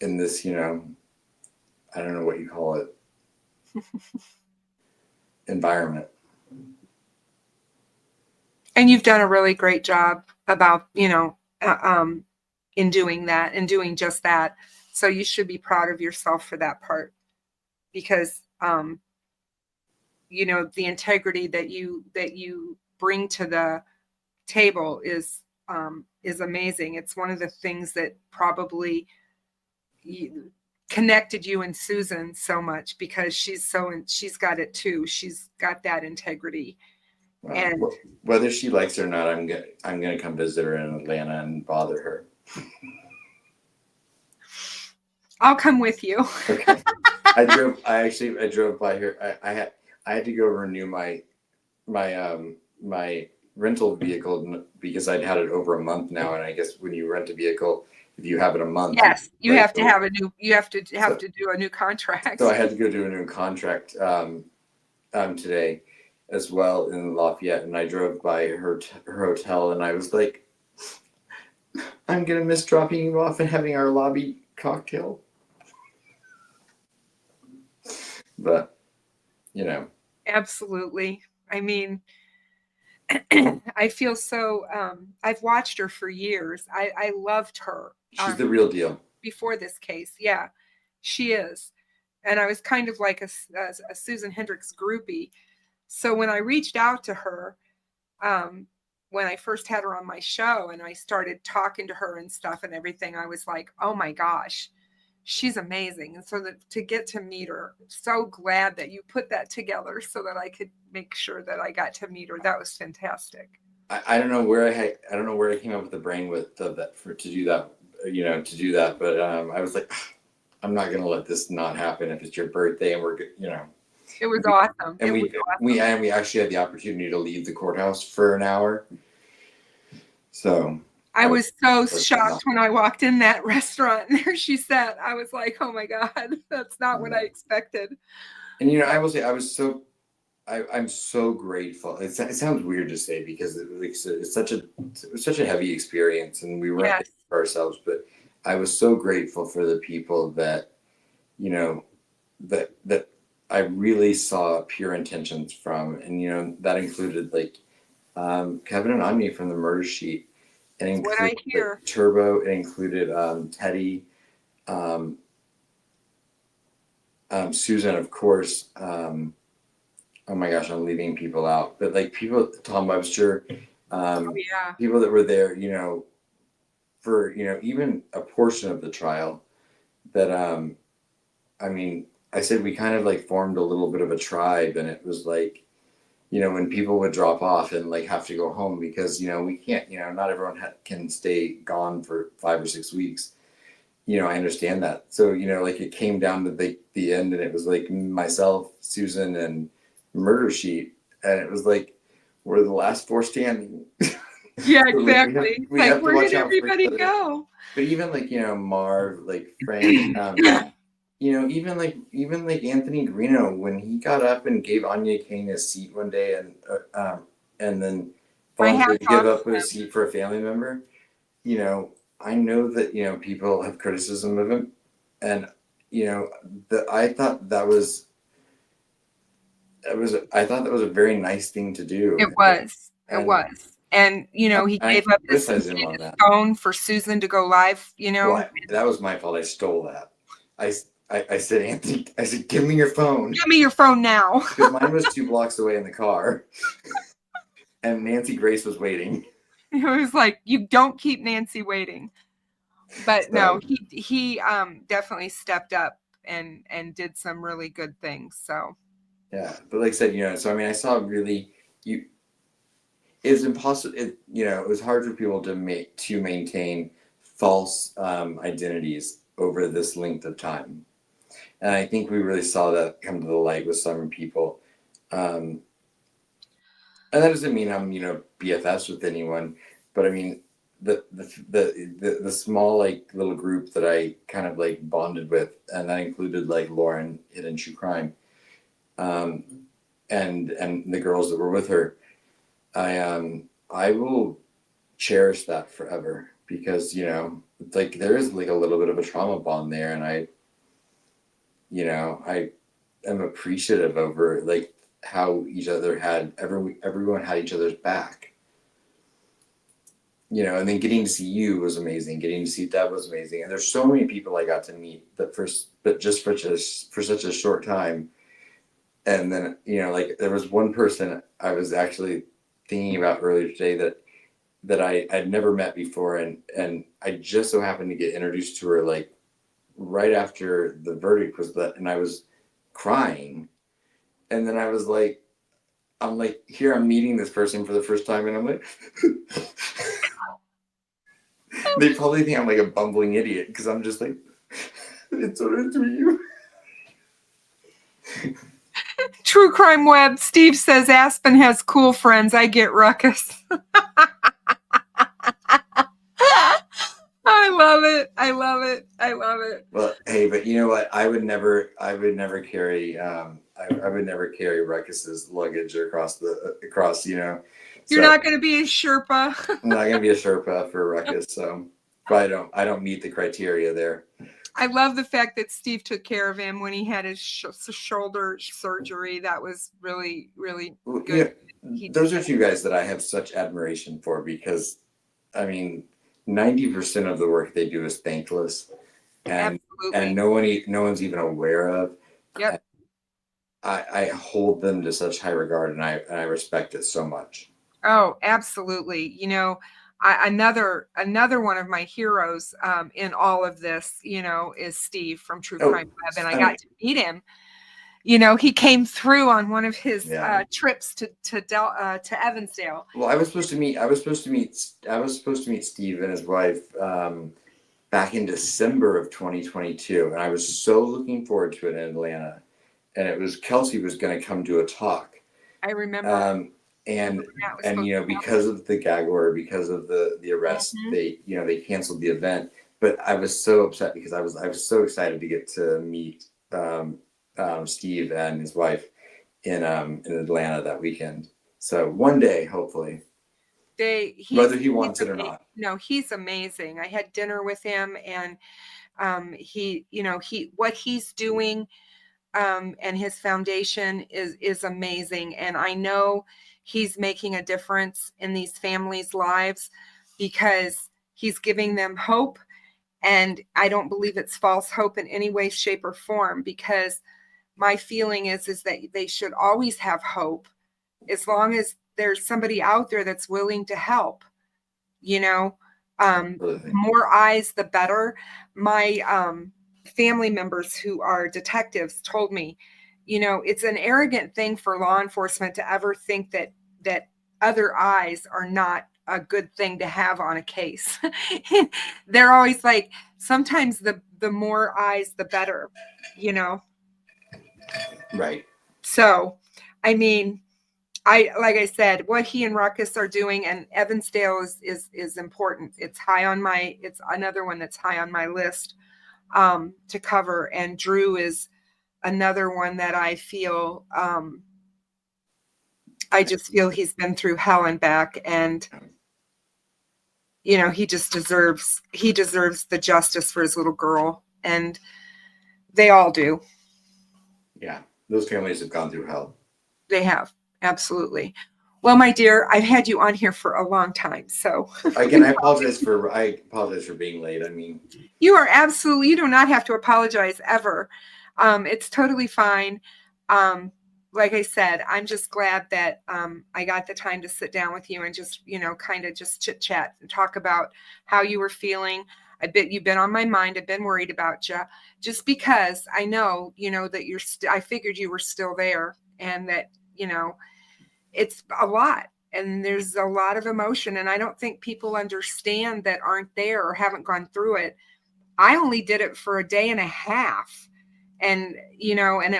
I don't know what you call it, environment. And you've done a really great job about, in doing that and doing just that. So you should be proud of yourself for that part, because, the integrity that you bring to the table is amazing. It's one of the things that probably connected you and Susan so much, because she's got it too. She's got that integrity. And Whether she likes it or not, I'm gonna come visit her in Atlanta and bother her. I'll come with you. Okay. I drove by her. I had to go renew my rental vehicle because I'd had it over a month now, and I guess when you rent a vehicle, if you have it a month, Yes, you right, have to have to do a new contract. So I had to go do a new contract today as well in Lafayette, and I drove by her hotel, and I was like, I'm gonna miss dropping you off and having our lobby cocktail. But Absolutely. I mean, I feel so, I've watched her for years. I loved her. She's the real deal. Before this case. Yeah, she is. And I was kind of like a Susan Hendricks groupie. So when I reached out to her, when I first had her on my show and I started talking to her and stuff and everything, I was like, oh my gosh, she's amazing. And so to get to meet her, so glad that you put that together so that I could make sure that I got to meet her. That was fantastic. I don't know where I don't know where I came up with the brain with that to do that, but I was like, I'm not gonna let this not happen if it's your birthday and we're It was awesome. We actually had the opportunity to leave the courthouse for an hour. So I was so shocked when I walked in that restaurant and there she sat. I was like, oh my God, that's not what I expected. And I will say I'm so grateful. It sounds weird to say because it's such a heavy experience, and we were for ourselves. But I was so grateful for the people that that I really saw pure intentions from, and that included Kevin and Anya from the Murder Sheet, and included Turbo. It included Teddy. Susan, of course. Oh my gosh, I'm leaving people out, but like people, Tom Webster, Yeah. people that were there, for even a portion of the trial. That I mean, I said we kind of like formed a little bit of a tribe, and it was like, when people would drop off and like have to go home because we can't, not everyone can stay gone for 5 or 6 weeks. I understand that. So like it came down to the end, and it was like myself, Susan, and Murder Sheet, and it was like we're the last four standing. Yeah, So, like, exactly. we have to Where watch did out for each everybody other. go? But even like Marv, like Frank, even like Anthony Greeno, when he got up and gave Anya Kane a seat one day, and then My volunteered to hat's give off up to a seat for a family member. I know that people have criticism of him, and I thought that was a very nice thing to do. It was. It And was. And, he I gave up his criticize him on that. phone for Susan to go live, Well, that was my fault. I stole that. I said, Anthony, I said, give me your phone. Give me your phone now. Because mine was 2 blocks away in the car. And Nancy Grace was waiting. It was like, you don't keep Nancy waiting. But no, he definitely stepped up and did some really good things. So yeah, but like I said, so I mean, I saw really it's impossible. It was hard for people to maintain false identities over this length of time, and I think we really saw that come to the light with some people. And that doesn't mean I'm BFFs with anyone, but I mean the small like little group that I kind of like bonded with, and that included like Lauren, Hidden True Crime, and the girls that were with her. I will cherish that forever because like there is like a little bit of a trauma bond there, and I am appreciative over like how everyone had each other's back. And then getting to see you was amazing. Getting to see Deb was amazing. And there's so many people I got to meet but just for such a short time. And then, like there was one person I was actually thinking about earlier today that I'd never met before. And I just so happened to get introduced to her like right after the verdict was that, and I was crying. And then I was like, I'm like, here I'm meeting this person for the first time, and I'm like, they probably think I'm like a bumbling idiot because I'm just like, it's so nice to meet you. True Crime Web, Steve says Aspen has cool friends. I get ruckus. I love it. I love it. I love it. Well, hey, but you know what? I would never carry Ruckus's luggage across. You're not going to be a Sherpa. I'm not going to be a Sherpa for Ruckus, so I don't meet the criteria there. I love the fact that Steve took care of him when he had his shoulder surgery. That was really, really good. Those are two guys that I have such admiration for because, I mean, 90% of the work they do is thankless, and no one's even aware of. Yep. I hold them to such high regard, and I respect it so much. Oh, absolutely. Another one of my heroes in all of this, is Steve from True Crime Web, and I got to meet him. He came through on one of his trips to Evansdale. Well, I was supposed to meet Steve and his wife back in December of 2022, and I was so looking forward to it in Atlanta. And it was Kelsey was going to come do a talk. I remember. And because of the gag order, because of the arrest, mm-hmm. they canceled the event. But I was so upset because I was so excited to get to meet Steve and his wife in Atlanta that weekend. So one day, hopefully, whether he wants it or not. No, he's amazing. I had dinner with him, and what he's doing and his foundation is amazing. And I know he's making a difference in these families' lives because he's giving them hope. And I don't believe it's false hope in any way, shape, or form, because my feeling is that they should always have hope as long as there's somebody out there that's willing to help, you know. The more eyes, the better. My family members who are detectives told me, you know, it's an arrogant thing for law enforcement to ever think that other eyes are not a good thing to have on a case. They're always like, sometimes the more eyes, the better, you know? Right. So, I mean, like I said, what he and Ruckus are doing, and Evansdale is important. It's another one that's high on my list to cover. And Drew is another one that I feel, I just feel he's been through hell and back, and you know, he deserves the justice for his little girl, and they all do. Yeah, those families have gone through hell. They have, absolutely. Well, my dear, I've had you on here for a long time, so again, I apologize for being late. I mean, you do not have to apologize ever. It's totally fine. Like I said, I'm just glad that I got the time to sit down with you and just, you know, kind of just chit chat and talk about how you were feeling. I bet you've been on my mind. I've been worried about you, just because I know, you know, that I figured you were still there, and that, you know, it's a lot, and there's a lot of emotion. And I don't think people understand that aren't there or haven't gone through it. I only did it for a day and a half. And, you know, and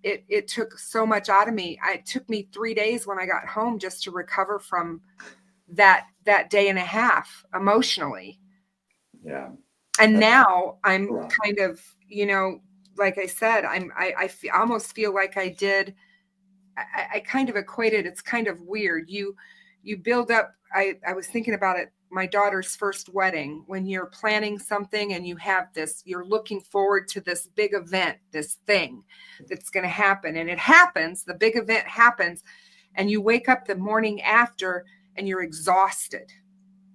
it took so much out of me. It took me 3 days when I got home just to recover from that day and a half emotionally. Yeah. And now I'm kind of, you know, like I said, I almost feel like I did. I kind of equated, it's kind of weird. You build up, I was thinking about it, my daughter's first wedding, when you're planning something and you have this, you're looking forward to this big event, this thing that's going to happen. And it happens, the big event happens, and you wake up the morning after and you're exhausted.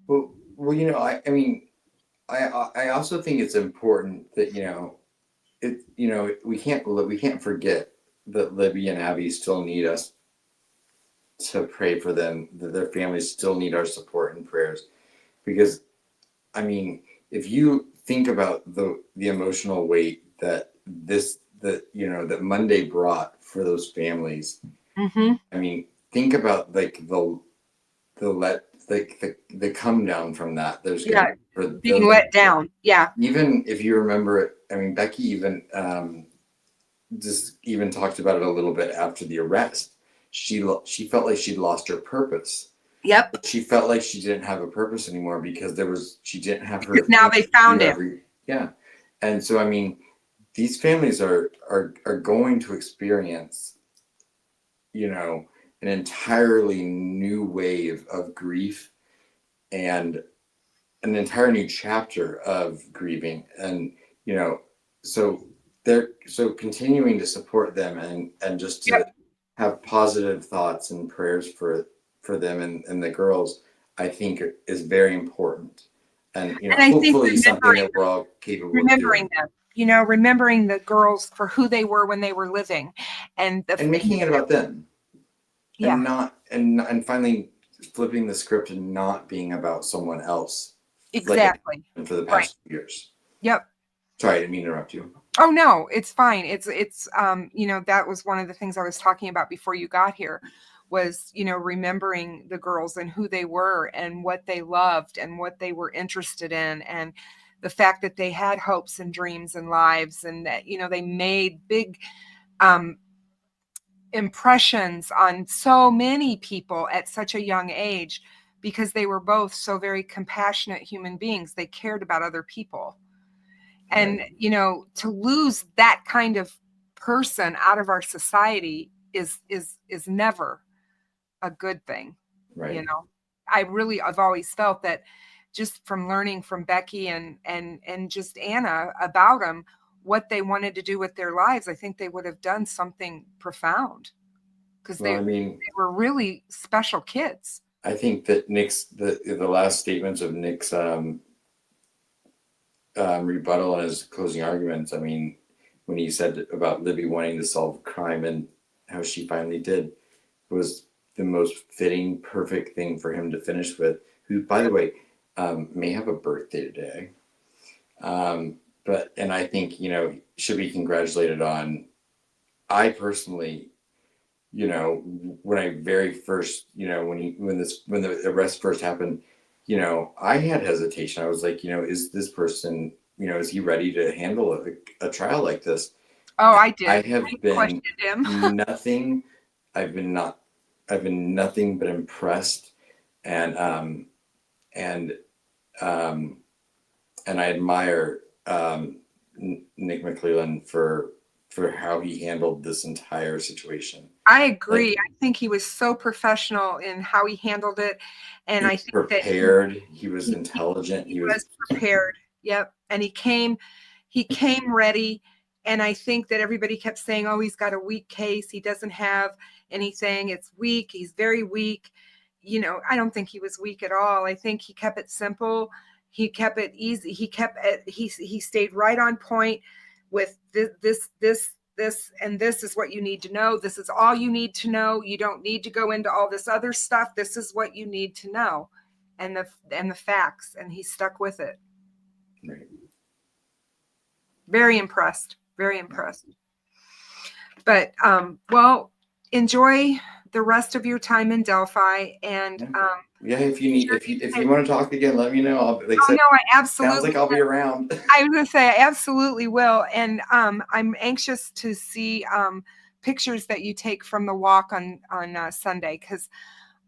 Well, you know, I mean, I also think it's important that, you know, we can't forget that Libby and Abby still need us to pray for them, that their families still need our support and prayers. Because, I mean, if you think about the emotional weight that that Monday brought for those families, mm-hmm. I mean, think about like the come down from that. There's being let down. Yeah. Even if you remember it, I mean, Becky even just even talked about it a little bit after the arrest. She felt like she'd lost her purpose. Yep. She felt like she didn't have a purpose anymore because she didn't have her. Now they found him. Yeah. And so, I mean, these families are going to experience, you know, an entirely new wave of grief and an entire new chapter of grieving. And, you know, so continuing to support them and just to have positive thoughts and prayers for them and the girls, I think is very important. And, you know, and hopefully something that we're all capable of doing. Them, you know, remembering the girls for who they were when they were living, and making it about them. Yeah. And not and finally flipping the script and not being about someone else. Exactly. Like for the past years. Yep. Sorry, I didn't mean to interrupt you. Oh no, it's fine. It's you know, that was one of the things I was talking about before you got here, was, you know, remembering the girls and who they were and what they loved and what they were interested in, and the fact that they had hopes and dreams and lives, and that, you know, they made big impressions on so many people at such a young age, because they were both so very compassionate human beings. They cared about other people. And, you know, to lose that kind of person out of our society is never a good thing. Right. You know, I've always felt that, just from learning from Becky and just Anna about them, what they wanted to do with their lives, I think they would have done something profound, because they were really special kids. I think that the last statements of Nick's rebuttal and his closing arguments, I mean, when you said about Libby wanting to solve crime and how she finally did, was the most fitting, perfect thing for him to finish with, who, by the way, may have a birthday today. And I think, you know, should be congratulated on. I personally, you know, when I very first, you know, when the arrest first happened, you know, I had hesitation. I was like, you know, is this person, you know, is he ready to handle a trial like this? Oh, I did. I have been questioned him. nothing. I've been nothing but impressed, and I admire Nick McClellan for how he handled this entire situation. I agree. Like, I think he was so professional in how he handled it, and I think prepared. that He was intelligent. he was prepared. Yep, and he came ready. And I think that everybody kept saying, "Oh, he's got a weak case. He doesn't have anything. It's weak. He's very weak." You know, I don't think he was weak at all. I think he kept it simple. He kept it easy. He kept it. He stayed right on point with this, and this is what you need to know. This is all you need to know. You don't need to go into all this other stuff. This is what you need to know, and the facts. And he stuck with it. Right. Very impressed. Very impressed. But well, enjoy the rest of your time in Delphi, and yeah, if you want to talk again, let me know. No, I absolutely sounds like I'll be around. I was going to say I absolutely will, and I'm anxious to see pictures that you take from the walk on Sunday, because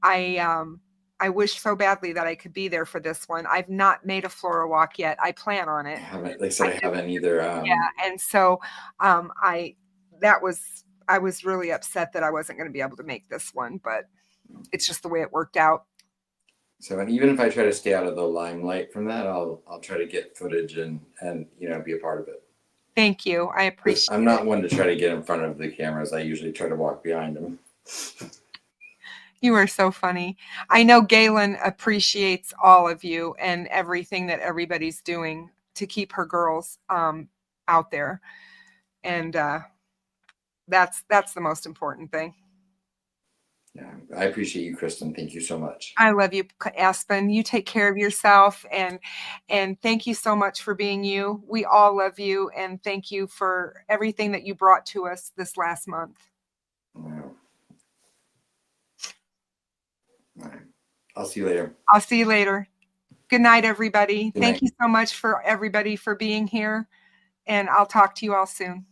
I wish so badly that I could be there for this one. I've not made a floral walk yet. I plan on it. I haven't either. Yeah, and so I was really upset that I wasn't going to be able to make this one, but it's just the way it worked out. So, and even if I try to stay out of the limelight from that, I'll try to get footage and you know, be a part of it. Thank you. I appreciate it. I'm not one to try to get in front of the cameras. I usually try to walk behind them. You are so funny. I know Galen appreciates all of you and everything that everybody's doing to keep her girls out there. And that's the most important thing. Yeah, I appreciate you, Kristen. Thank you so much. I love you, Aspen. You take care of yourself, and thank you so much for being you. We all love you, and thank you for everything that you brought to us this last month. Wow. All right. I'll see you later. I'll see you later. Good night, everybody. Good Thank night. you so much for everybody for being here, and I'll talk to you all soon.